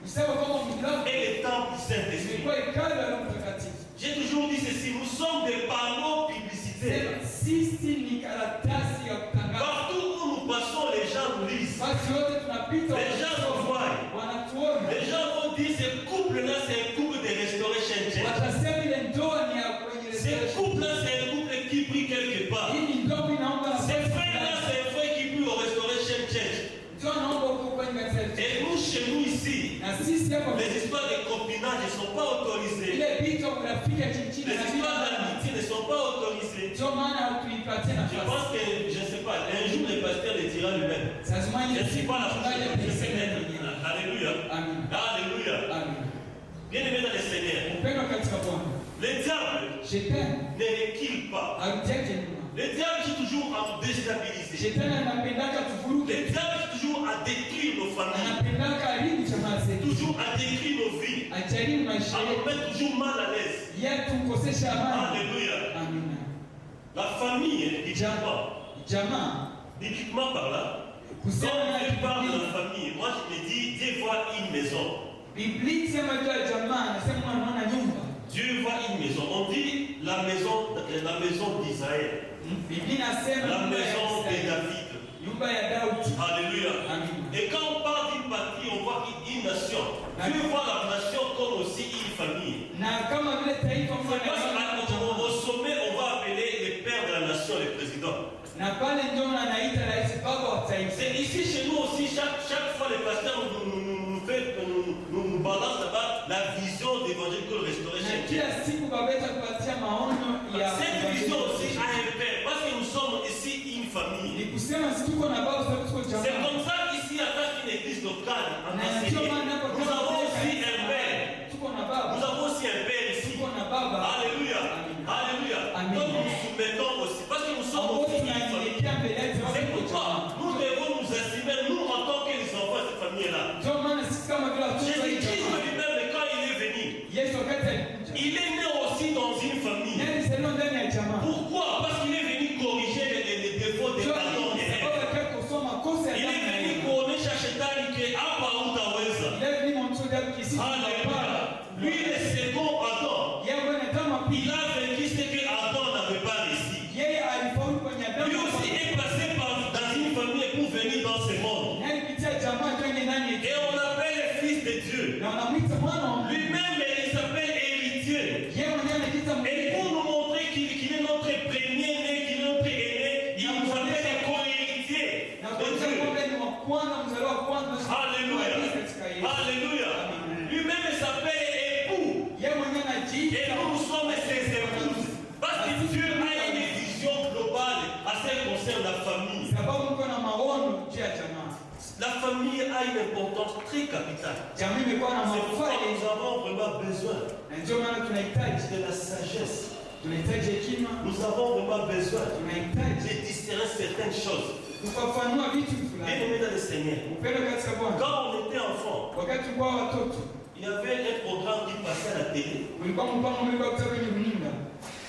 Usema kwamba mwili wako est le temple du Saint-Esprit. ilikuwa hekalu la Roho Mtakatifu. J'ai toujours dit ceci, nous sommes des panneaux publicitaires. Sisi ni karatasi ya kutangaza. Partout où nous passons, les gens nous lisent. Basi wote tunapita Les gens nous voient. wanatuona. Les gens vont dire, ce couple-là, c'est un couple de Restoration Church. Watasema ile ndoa ni ya kwenye Ce couple-là, c'est un couple qui prie quelque part. hii ni ndoa inaomba na Ce frère-là, c'est un frère qui prie au Restoration Church. ndio naomba uko kwenye kanisa. Et nous, chez nous ici, Na sisi hapa les histoires de copinage ne sont pas autorisées. ile vitu vya rafiki ya chini Les histoires d'amitié ne sont pas autorisés. Ndio maana hatuipatie Je nafasi. pense que, je ne sais pas, un jour le pasteur le dira lui-même. Lazima Je ne suis pas la mchungaji atasema prochaine. mwenyewe. Alléluia. Amen. Alléluia. Amen. Bien aimé dans le Seigneur. Upendo katika Bwana. Le diable Shetani ne recule pas. hautaki nyuma. Le diable est toujours à nous déstabiliser. Shetani anapendaka tuvuruge. Le diable est toujours à détruire nos familles. Anapendaka haribu jamaa zetu. Toujours à détruire nos vies. Ajaribu maisha À nous yetu. mettre toujours mal à l'aise. Yeye tukosesha amani. Alléluia. Amina. La famille, bibliquement, Jamaa bibliquement par là, quand kusema Dieu parle de na la famille, moi je me dis, Dieu voit une maison. Biblia sema juu ya jamaa anasema anaona nyumba. Dieu voit une maison. On dit la maison d'Israël. Biblia inasema La nyumba ya maison de Israeli. David. Nyumba ya Daudi. Alléluia. Amen. Et quand on parle d'une patrie, on voit une nation. Dieu voit la nation comme aussi une famille. Na kama vile taifa Parce qu'au sommet, on va appeler le père de la nation, le président. na pale ndio anaita rais baba wa taifa. C'est ici chez nous aussi, chaque fois le pasteur nous balance là-bas la vision d'évangile que restaurer Na chez Dieu. kila siku baba yetu kupatia maonyo ya Cette vision aussi a un père, parce que nous sommes ici une ni famille. kusema si tuko na baba sababu tuko C'est jamaa. comme ça qu'ici, à une église locale, en Na ndio Marseille, maana hapo nous avons aussi un père. tuko na Nous baba. avons aussi un père ici. Tuko na baba. Alléluia. Alléluia. Amen. Donc nous nous soumettons aussi, parce que nous sommes Ambao aussi une famille. tunanyenyekea mbele yetu C'est tuko pourquoi jamaa. nous devons nous estimer, nous en tant que les enfants de cette famille-là. Ndio maana sisi kama vile watoto wa Jésus-Christ jamaa. lui-même, quand il est venu, Yesu wakati alikuja. il est né aussi dans une famille. Nani sema ndani ya jamaa? Pourquoi? Parce qu'il est venu corriger les défauts des parents des Sababu rêves. yake kusoma kosa Il ya est venu Mungu. kuonesha shetani que hapa hutaweza. Leo ni mtu ndio kisi. Alléluia. Lui, le second Adam, Yeye bwana kama il a vaincu ce que Adam n'avait pas réussi. yeye alifaulu kwenye Lui Adamu. aussi est passé dans une famille pour venir dans ce monde. Nani pitia jamaa kwenye nani? Et on l'appelle le fils de Dieu. Na wanamwita mwana wa Mungu. Lui-même, il s'appelle héritier. Yeye mwenyewe anajiita Et pour nous montrer qu'il est notre premier-né, qu'il est notre aîné, il nous appelle co-héritier na de kuonyesha Dieu. kwamba ni wa kwanza mzaliwa wa kwanza. Alléluia. Katika Yesu. Alléluia. Lui-même il s'appelle époux. Yeye mwenyewe Et anajiita nous sommes ses épouses. Parce que Dieu a une vision globale à ce qui concerne la famille. sababu mko na maono juu ya jamaa. La famille a une importance très capitale. Jamii imekuwa na C'est pourquoi manufaa nous avons vraiment besoin na ndio maana tunahitaji de la sagesse. hekima, Nous avons vraiment besoin tunahitaji de discerner certaines choses. kufafanua vitu Bien fulani. aimé dans le Seigneur. Upendo katika Bwana. Quand on était enfant, Wakati tulikuwa watoto, il y avait un programme qui passait à la télé. ulikuwa mpango mlikuwa kutoka kwenye runinga.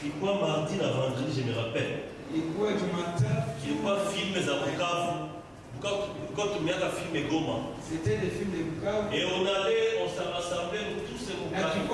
Ilikuwa mardi na vendredi, je me rappelle. Ilikuwa Jumatatu. Ilikuwa films za Bukavu. Quand tu m'as filmé Goma. C'était des films de Bukavu. Et on allait, on s'est rassemblés, nous tous ces Bukavu.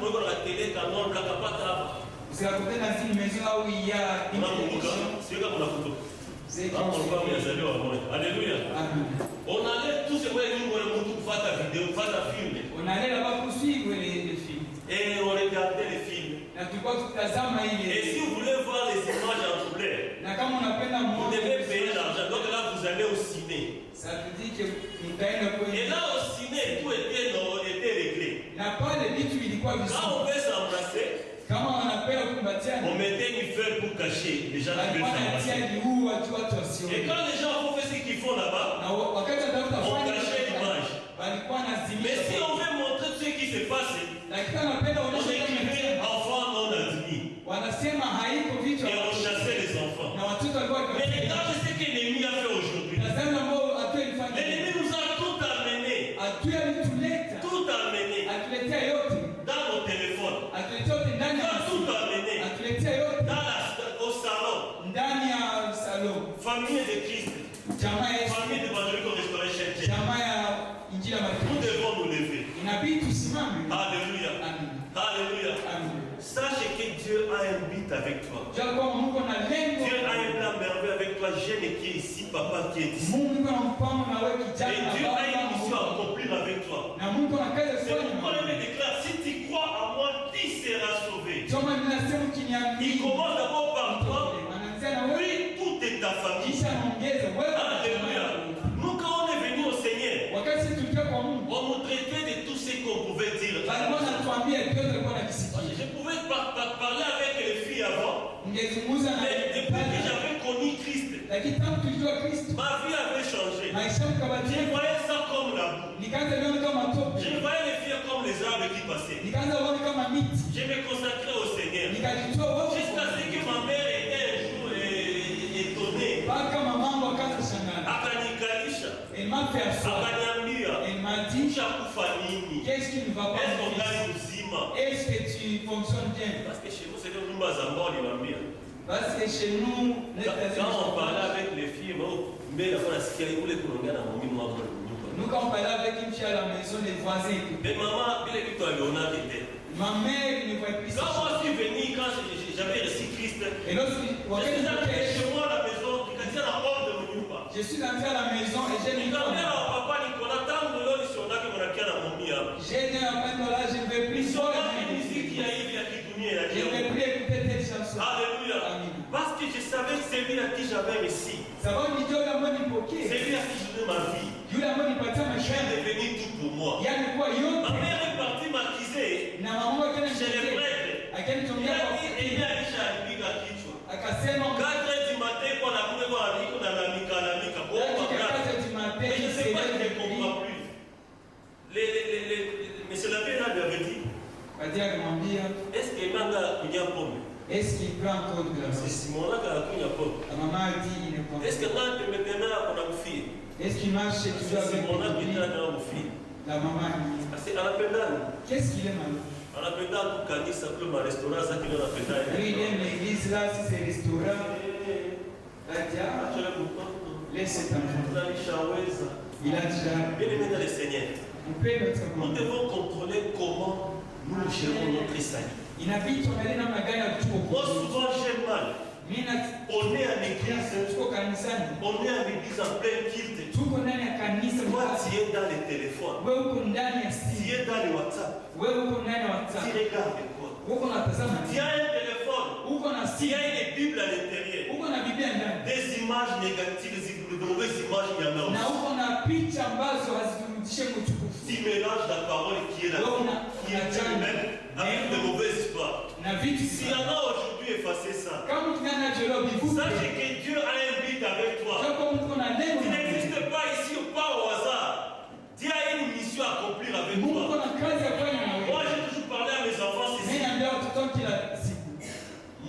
Nous la télé, canon, la capata. Usikakutane na zile maison au ya Unakumbuka? Sio kama unakumbuka. Zeki. Hapo kwa mzaliwa mmoja. Alléluia. Amen. On allait tous ces moyens nous on mtu kufata video, kufata film. On allait là-bas pour suivre les films. Et on regardait les films. Na tulikuwa tukitazama Et ile. si vous voulez voir les images en couleur, Na kama unapenda vous muone, devez payer l'argent. Donc là, vous allez au ciné. ça veut dire que nitaenda Et kwenye. là, au ciné, tout était réglé. Na pale vitu vilikuwa Quand vizuri. on veut s'embrasser, Kama wanapenda kumbatiana, on mettait une feuille pour cacher les gens qui walikuwa veulent wanatia s'embrasser. liu watu Et wasione. quand les gens font ce qu'ils font là-bas, Na wakati wanatafuta on fanya cachait l'image. walikuwa Mais si nazimisha. on veut montrer ce qui se passe, Lakini wanapenda on waonyeshe kama écrivait ni- enfants non admis. wanasema haiko vitu Et on chassait les enfants. na watoto walikuwa Mais wakiwapiga. regardez ce que l'ennemi a fait aujourd'hui. Tazama ambao hatua ilifanya. L'ennemi nous a tout amené. Hatua ilituleta. Tout amené. Atuletea yote. Dans nos téléphones. Atuletea yote ndani ya Tout amené. atuletea yote Au salon. ndani ya salon. Famille de Christ. Jamaa ya Yesu. Famille d'évangélique Restoration Church. Jamaa ya Injili ya Nous Matumaini. devons nous lever. Inabidi tusimame. Alléluia. Amen. Alléluia. Amen. Sache que Dieu a un but avec toi. Jua kwamba Mungu ana lengo. Dieu a un plan merveilleux avec toi, jeune qui est ici, papa qui est ici. Mungu ana mpango na wewe Et kijana. Dieu a une mission à baba. accomplir avec toi. Na Mungu ana kazi ya C'est pourquoi kufanya. il me déclare, si tu crois à moi, tu seras sauvé. Joma ninasema Il ukiniamini. commence d'abord par toi, Anaanzia na wewe puis toute ta famille. kisha anaongeza wewe. Alléluia. Nous, quand on est venu au Seigneur, Wakati tulikuwa kwa Mungu, on nous traitait de tout ce qu'on pouvait dire. alikuwa anatuambia vyote alikuwa Je anakisikia. pouvais parler avec les filles. alizungumza na Mais depuis que j'avais connu Christ, lakini tangu tulijua Kristo ma vie avait changé. maisha Je mkabadilika. voyais ça comme la boue. Nikaanza kuona kama tope, Je voyais les filles comme les arbres qui passaient. nikaanza kuona kama miti, Je me consacrais au Seigneur. nikajitoa wote Jusqu'à ce que ma mère était un jour étonnée. mpaka mamangu akaanza shangaa. Akanikalisha. Elle m'a fait asseoir, Akaniambia, elle m'a dit ushakufa nini? qu'est-ce qui ne va pas Est-ce mon qu'on gagne fils? uzima? Est-ce que tu fonctionnes bien? Parce que chez nous, c'est des nyumba za mbao niwaambia. Parce que chez nous, Quand on parlait avec les filles, mais la fois nasikia ule kunaongea na mimi mwako nyumba. nous quand on parlait avec une fille à la maison, les voisins écoutaient. Mais maman, vile kitu aliona était. Ma mère ne voyait plus ça. Quand moi je suis venu, quand j'avais reçu Christ, Et lorsque je suis arrivé chez moi à la maison, nikatia na ordre mu nyumba. je suis entré à la maison et j'ai dit, Nikamwambia na papa Nicolas, tangu leo nisiondake mnakia na mimi hapa. j'ai dit à peine là, je ne vais plus voir Nisiondake muziki ya hivi ya kidunia ya je ne vais leo. plus écouter telle chanson. Alléluia. Amen. Parce que je savais que c'est lui à qui j'avais réussi. Sababu ni yule ambaye nipokee, C'est lui à qui je donne ma vie. yule ambaye nipatia Il maisha est yangu, devenu tout pour moi. yani kwa Ma yote. mère est partie m'accuser Na mama yake chez les ananiambia, prêtres. Il akanitumia kwa a dit, il a alishaharibika kichwa. akasema 4 heures du matin, kwa na kule kwa aliko na lamika. Kwa dakika kwa tatu du matin, mais je ne sais pas, je ne il comprends plus. Monsieur l'abbé là lui avait dit, badia akamwambia, est-ce que manga kunya pomme? est-ce qu'il prend encore de la C'est sauce? Simon là qui a kunya pomme. La maman a dit, il ne prend Est-ce que pas. quand tu me permets à mon fille? Est-ce qu'il marche toujours C'est avec Simon là qui lui? est dans mon fille. La maman a dit, Parce que à la pédale, qu'est-ce qu'il aime alors? anapenda kukanisa kule ma restaurant zake ndio anapenda. Lui, il aime l'église là, si c'est restaurant. Badia, Acha le mtoto. laisse cet enfant. Tunalishaweza. Il a déjà. Bien-aimé dans le Seigneur, On peut notre nous monde. devons contrôler comment nous gérons notre salut. Inabidi tuangalie namna gani ya Moi, kuchukua. souvent, j'ai mal. Mimi na On est à l'église, tuko kanisani. on est à l'église en plein culte. Tuko ndani ya kanisa. Toi, tu es dans les téléphones, Wewe uko ndani ya tu simu. es dans les WhatsApp, Wewe uko ndani ya tu WhatsApp. regardes quoi? Uko unatazama Tu nini? as un téléphone, Uko na tu simu. as une Bible à l'intérieur. Uko na Biblia ndani. Des images négatives, de mauvaises images, il y en a Na aussi. uko na picha ambazo haziturudishe kutukufu. Tu mélanges la parole qui est la qui est elle-même avec de mauvaises histoires. Na vitu S'il y en a aujourd'hui, effacez ça. kama tunaona jelo bivuke. Sache que Dieu a un but avec toi. Kama mko na lengo. Tu n'existes pas ici ou pas au hasard. Dieu a une mission à accomplir avec Mungu toi. na kazi ya kufanya na Moi, wewe. j'ai toujours parlé à mes enfants Mimi ici. naambia watoto kila siku.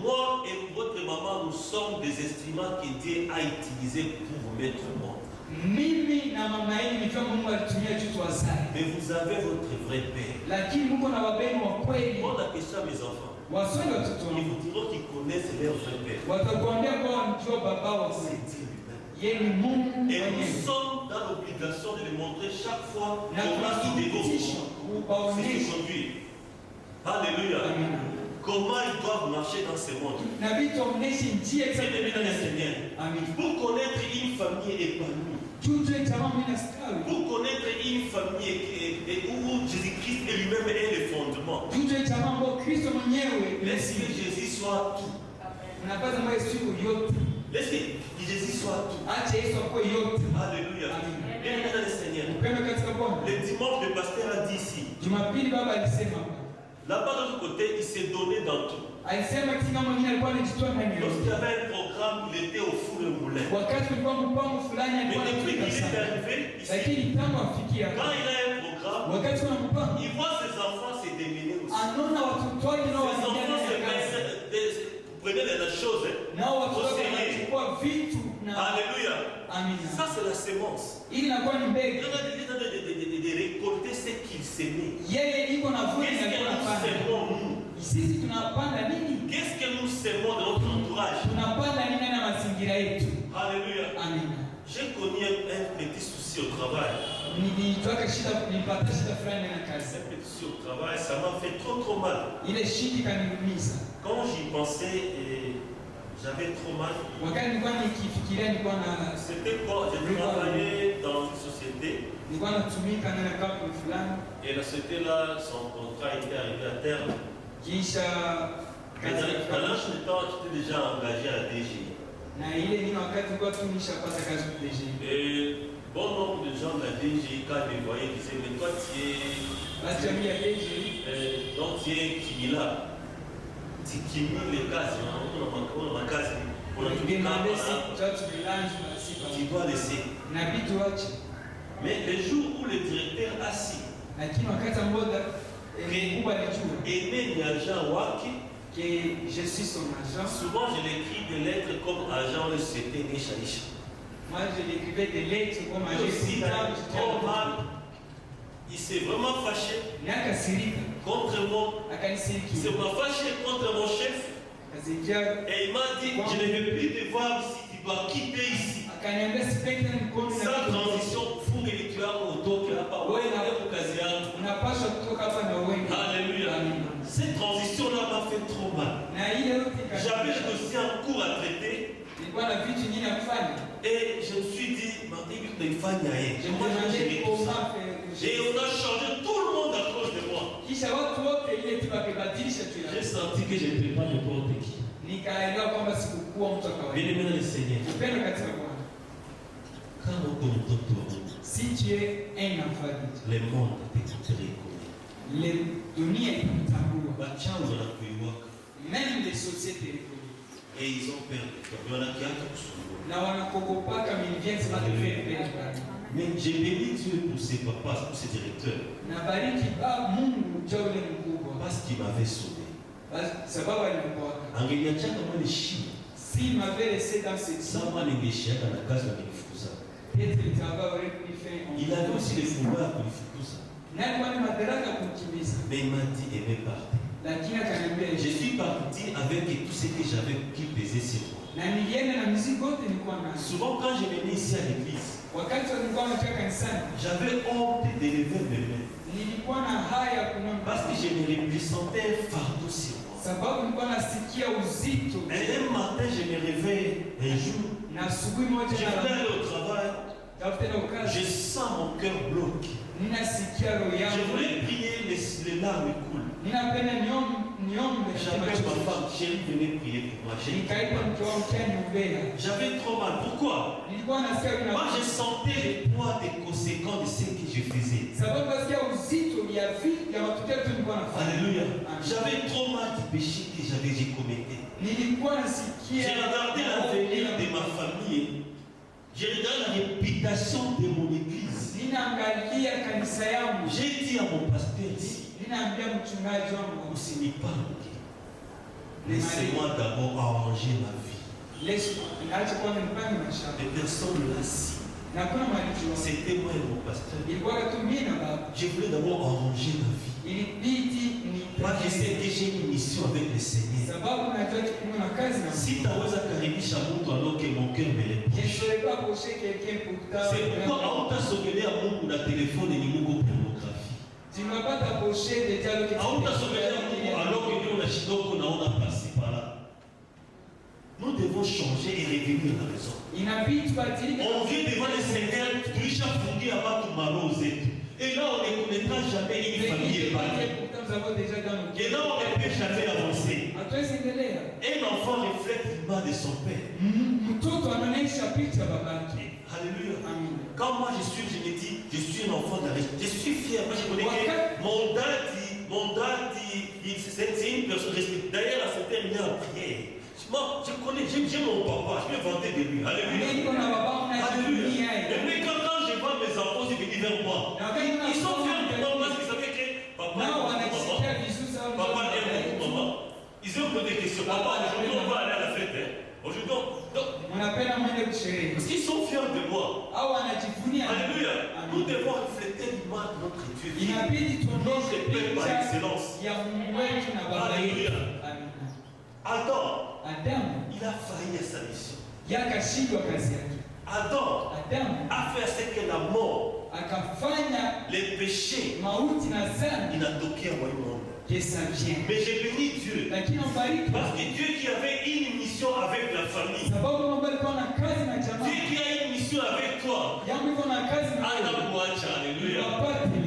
Moi et votre maman, nous sommes des instruments que Dieu a utilisés pour vous mettre au monde. Mimi na mama yenu ni kama Mungu alitumia tu tuwazae. Mais vous avez votre vrai père. Lakini Mungu na wabeni wa kweli. Moi, la question à mes enfants, Waswali watoto ils wangu. vous diront qu'ils connaissent leur vrai père. Watakuambia kwa wanajua baba wa C'est kweli. Dieu lui-même. Yeye ni Mungu Et nous mwenyewe. sommes dans l'obligation de le montrer chaque fois Na comment il tunathibitisha se kuwaonyesha. conduire. Alléluia. Amina. Comment ils doivent marcher dans ce monde. Nabii tuonyeshe njia C'est le dans le Seigneur. Amina. Pour connaître une famille épanouie, Tujue jamaa mimi nastawi. pour connaître une famille où Jésus-Christ est lui-même est le fondement, Tujue jamaa ambao Kristo mwenyewe laisse que Jésus soit tout. unapata moyo siku yote. Laisse que Jésus soit tout. Acha Yesu akuwe yote. Alléluia. Amen. Bien dans le Seigneur. Upendo katika Bwana. Le dimanche, le pasteur a dit ici, Jumapili baba alisema là-bas de l'autre côté, il s'est donné dans tout. alisema kitu kama mwingine alikuwa anajitoa ndani Lorsqu'il y yake. avait un programme, il était au four et moulin. Wakati ulikuwa mpango fulani Mais alikuwa depuis anatumika qu'il est sana. arrivé ici, Lakini tangu afikia quand il a un programme, wakati kuna mpango il voit ses enfants se démener aussi. anaona watoto wake nao Ses enfants wanaingia se ndani ya kazi. prenaient les choses. Nao watoto Au wake Seigneur. wanachukua vitu na Alléluia. amina. Ça, c'est la sémence. Ili inakuwa ni Il mbegu. est en train de récolter ce qu'il s'aimait. Yeye iko na vuna Qu'est-ce que alikuwa nous anapanda. semons, nous? Sisi tunapanda nini? Qu'est-ce que nous semons dans notre entourage? Tunapanda nini na mazingira yetu? Alléluia. Amina. J'ai connu un petit souci au travail. Nilipata shida fulani na kazi. Un petit souci au travail, ça m'a fait trop mal. Ile shida ikaniumiza. Quand j'y pensais, j'avais trop mal. Wakati nilikuwa nikifikiria nilikuwa na C'était quoi? J'ai travaillé dans une société. nilikuwa natumika ndani ya kampuni fulani. Et la société là, son contrat était arrivé à terme. Kisha Mais kazi dans l'ancien temps, j'étais déjà engagé à DG. na ile nini wakati nilikuwa tu nishapata kazi kwa DG. Et bon nombre de gens de la DG, quand ils me voyaient, disaient, mais toi, Basi jamii ya DG donc tu es Kimila. Tu tikimi les cases, on a case, on a tout les tu dois laisser. Mais le jour où le directeur assis, aimé l'agent Waki, que je suis son agent. Souvent je l'écris des lettres comme agent le c'était Nishanisha. Moi je l'écrivais des lettres comme agent. Il s'est vraiment fâché contre moi. Il s'est fâché contre mon chef. Et il m'a dit, je ne veux plus te voir ici, tu dois quitter ici. Sans transition, pour que tu as auto, tu n'as pas occasion. Alléluia. Cette transition-là m'a fait trop mal. J'avais le dossier en cours à traiter. Et je me suis dit, il faut et on a changé tout le monde à cause de moi. J'ai senti que je ne peux pas n'importe qui. Bien-aimé dans le Seigneur. Si tu es un enfant, le monde te reconnaît. Même les sociétés. Et ils ont peur de toi. Il y en a qui mais j'ai béni Dieu pour ses papas, pour ses directeurs. Parce qu'il m'avait sauvé. S'il m'avait laissé dans cette zone, il avait aussi les pouvoirs pour le faire. Mais il m'a dit, aimez partir. Je suis parti avec tout ce que j'avais qui pesait sur moi. Souvent quand je venais ici à l'église, j'avais honte d'élever mes mains. Parce que je me ressentais un fardeau sur moi. Et un matin, je me réveille un jour. Je vais aller au travail. Je sens mon cœur bloqué. Je voulais prier, les larmes coulent. J'appelle ma femme, chérie, venez prier pour moi. J'avais trop mal. Pourquoi? Moi, je sentais le poids des conséquences de ce que je faisais. Alléluia. J'avais trop mal du péché que j'ai commetté. J'ai regardé l'avenir de ma famille. J'ai regardé la réputation de mon église. J'ai dit à mon pasteur ici, ce n'est pas ok. Laissez-moi d'abord arranger ma vie. Les personnes là, c'était moi et mon pasteur. Je voulais d'abord arranger ma vie. Moi, je sais que j'ai une mission avec le Seigneur. Si tu as karibisha mtu alors que mon cœur me l'épouche, c'est pourquoi on t'a sauvé à mon na téléphone et Mungu pornographie. On t'a sauvé alors que nous on a chidoko na on a passé par là. Nous devons changer et revenir à la raison. On vient devant le Seigneur, tulisha fungi abatu maroze. Et là on ne connaîtra jamais une famille épargnée. Et là on ne peut jamais avancer. Un enfant reflète l'image de son père. Alléluia. Quand moi je me dis, je suis un enfant d'Arrêt. Je suis fier. Moi je connais que mon dad, c'est une personne respectée. D'ailleurs, à certains il y a un prière. Moi, je connais, j'ai mon papa, je vais vanter de lui. Alléluia. Alléluia. Et puis quand je vois mes enfants, ils viennent vers moi. Ils sont fiers de moi parce qu'ils savaient que papa aime beaucoup maman. Ils ont posé des questions. Papa, aujourd'hui on va aller à la fête. Aujourd'hui, parce qu'ils sont fiers de moi. Alléluia. Nous devons refléter l'image de notre Dieu. Notre Père par excellence. Alléluia. Adam, il a failli à sa mission. Adam a fait ce que la mort, les péchés, il a toqué à moi monde. Mais j'ai béni Dieu. Parce que Dieu qui avait une mission avec la famille. Dieu qui a une mission avec toi. Alléluia.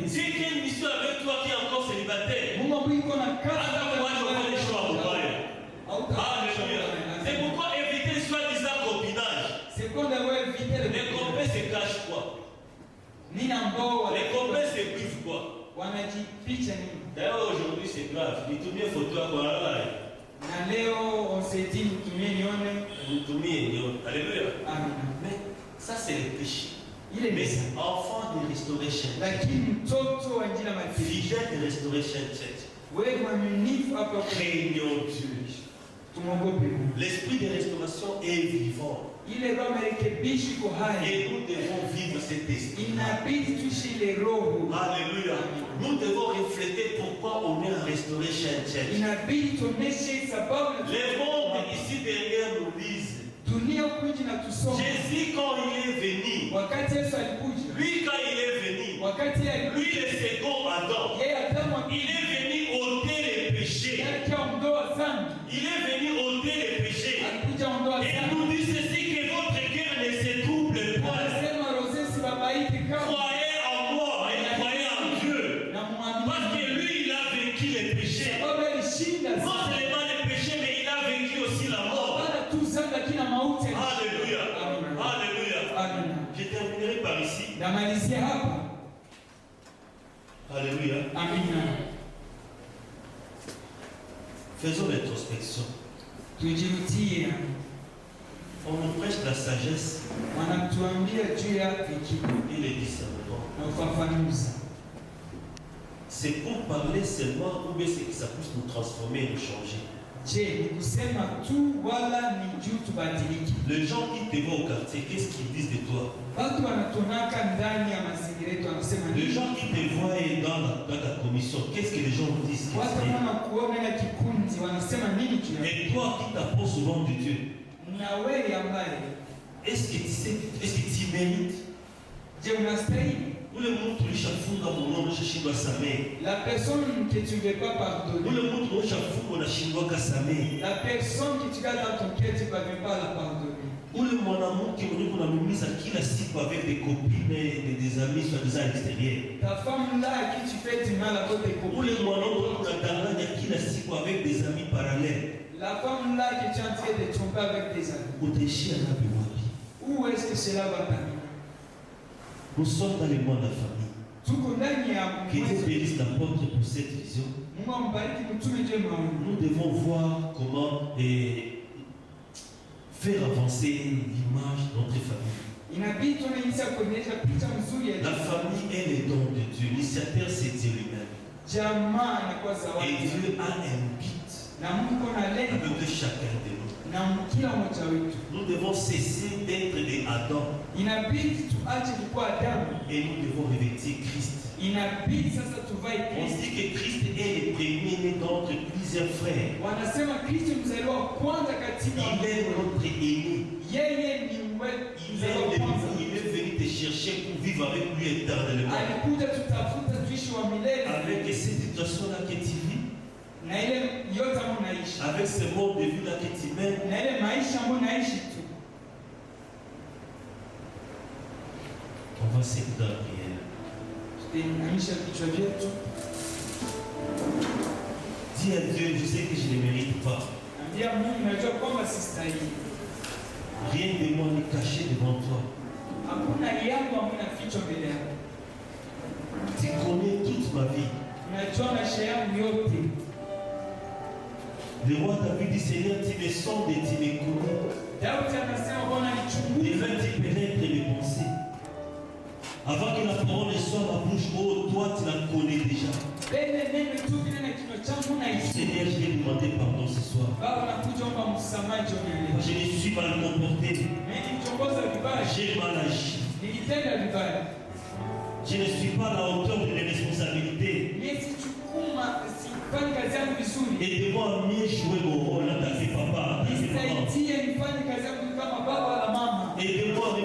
Dieu qui a une mission avec toi qui est encore célibataire. Alléluia. C'est pourquoi éviter soi-disant copinage. Les copains se cachent quoi? Les copains se privent quoi? D'ailleurs aujourd'hui c'est grave. Il tourne une photo à quoi? Na leo on s'est dit mtumie nione. Mtumie nione. Alléluia. Amen. Mais ça c'est le péché. Il est Mais méchant. enfant de Restoration, Lakini mtoto wa jina marekebisho. fidèle de Restoration Church, Wewe mwaminifu hapa craignons Dieu. tumwogope Mungu. L'esprit de restauration est vivant. Ile roho marekebisho iko hai. Et nous devons vivre cet esprit. Inabidi tuishi ile roho. Alléluia. Nous devons refléter pourquoi on est en Restoration Church. Inabidi tuoneshe sababu na Les mondes ici derrière nous disent, dunia kuji na tusome. Jésus quand il est venu, Wakati Yesu alikuja, lui quand il est venu, wakati lui alikuja, le second Adam, yeye Adamu il est venu ôter les péchés. alikuja ondoa dhambi. Il est venu ôter les péchés. Alikuja ondoa Et dhambi. nous dit ceci, que votre cœur ne se trouble pas. Anasema roho sibabaike kama Croyez en moi et croyez en Dieu. na Parce muamini. que lui, il a vaincu les péchés. Sababu alishinda Non dhambi. seulement les péchés, mais il a vaincu aussi la mort. Bana tu dhambi lakini na mauti. Alléluia. Amen. Alléluia. Amen. Je terminerai par ici. Namalizia hapa. Alléluia. Amina. Faisons l'introspection. Tujirutie. On nous prêche la sagesse Wanatuambia juu ya hekima et le discernement. na ufafanuzi. C'est pour parler seulement ou bien c'est que ça puisse nous transformer et nous changer. Je, ni kusema tu wala ni juu tubadilike? Les gens qui te voient au quartier, qu'est-ce qu'ils disent de toi? Watu wanatonaka ndani ya mazingira yetu wanasema Les nini? gens qui te voient dans ta commission, qu'est-ce que les gens disent? Watu wanakuona na kikundi wanasema nini juu yako? Et toi qui t'apprends souvent de Dieu, Na wewe ambaye est-ce que tu sais, est-ce que tu mérites? je unastahili? Ule mtu ulishafunga mkono unashindwa samehe. La personne que tu ne veux pas pardonner, Ule mtu ulishafunga unashindwa kasamehe. la personne que tu gardes dans ton cœur, tu ne vas pas la pardonner. Ule mwanamke mwenye unamuumiza kila siku avec des copines et des amis soi-disant à l'extérieur. Ta femme là à qui tu fais du mal à côté de Ule mwanaume unadanganya kila siku avec des amis parallèles. la femme là que tu es en train de tromper avec tes amis. Utaishia napi wapi? Où est-ce que cela va t'amener? Nous sommes dans le monde de la famille. Tuko ndani ya Que Dieu mwezi. bénisse l'apôtre pour cette vision. Mungu ambariki mtume je maono. Nous devons voir comment faire avancer l'image de notre famille. Inabidi tuone jinsi ya kuonyesha picha nzuri ya La famille est le don de Dieu. L'initiateur, c'est Dieu lui-même. jamaa inakuwa Et zawadi. Dieu a un but Na Mungu na lengo avec chacun de nous. na kila mmoja wetu. Nous devons cesser d'être des Adam Inabidi tuache kuwa Adamu. et nous devons revêtir Christ. Inabidi sasa tuvae On Kristo. dit que Christ est le premier-né d'entre plusieurs frères. Wanasema Kristo mzaliwa wa kwanza katika Il est notre aîné. yeye ni mzaliwa wa kwanza. Il est venu te chercher pour vivre avec lui éternellement. Alikuja tutafuta tuishi wa milele. Avec cette situation-là que tu vis, Na ile yote ambayo naishi. avec ce mode de vie-là que tu mènes, Na ile maisha ambayo naishi tu. on va s'écouter en prière. Tutainamisha vichwa vyetu. Dis à Dieu, je sais que je ne mérite pas. Ambia Mungu, najua kwamba sistahili. Rien de moi n'est caché devant toi. Hakuna yangu ambayo inafichwa mbele yako. Tu connais toute ma vie. Unajua maisha yangu yote. Le roi David dit, Seigneur, tu me sondes et tu me connais. Daudi anasema Bwana nichunguze. Déjà tu pénètres mes pensées. Avant que la parole ne soit ma bouche, oh, toi tu la connais déjà. Bene neno tu vile na kinywa changu naishi. Seigneur, je vais demander pardon ce soir. Baba nakuja omba msamaha jioni ya leo. Je me suis mal comporté. Mimi nilichongoza vibaya. J'ai mal agi. Nilitenda vibaya. Je ne suis pas à la hauteur de mes responsabilités. Mimi sichukuma sifanyi kazi yangu vizuri. Aidez-moi à mieux jouer mon rôle en tant que papa, en tant que maman. Nisaidie nifanye kazi yangu kama baba na mama. Aidez-moi à me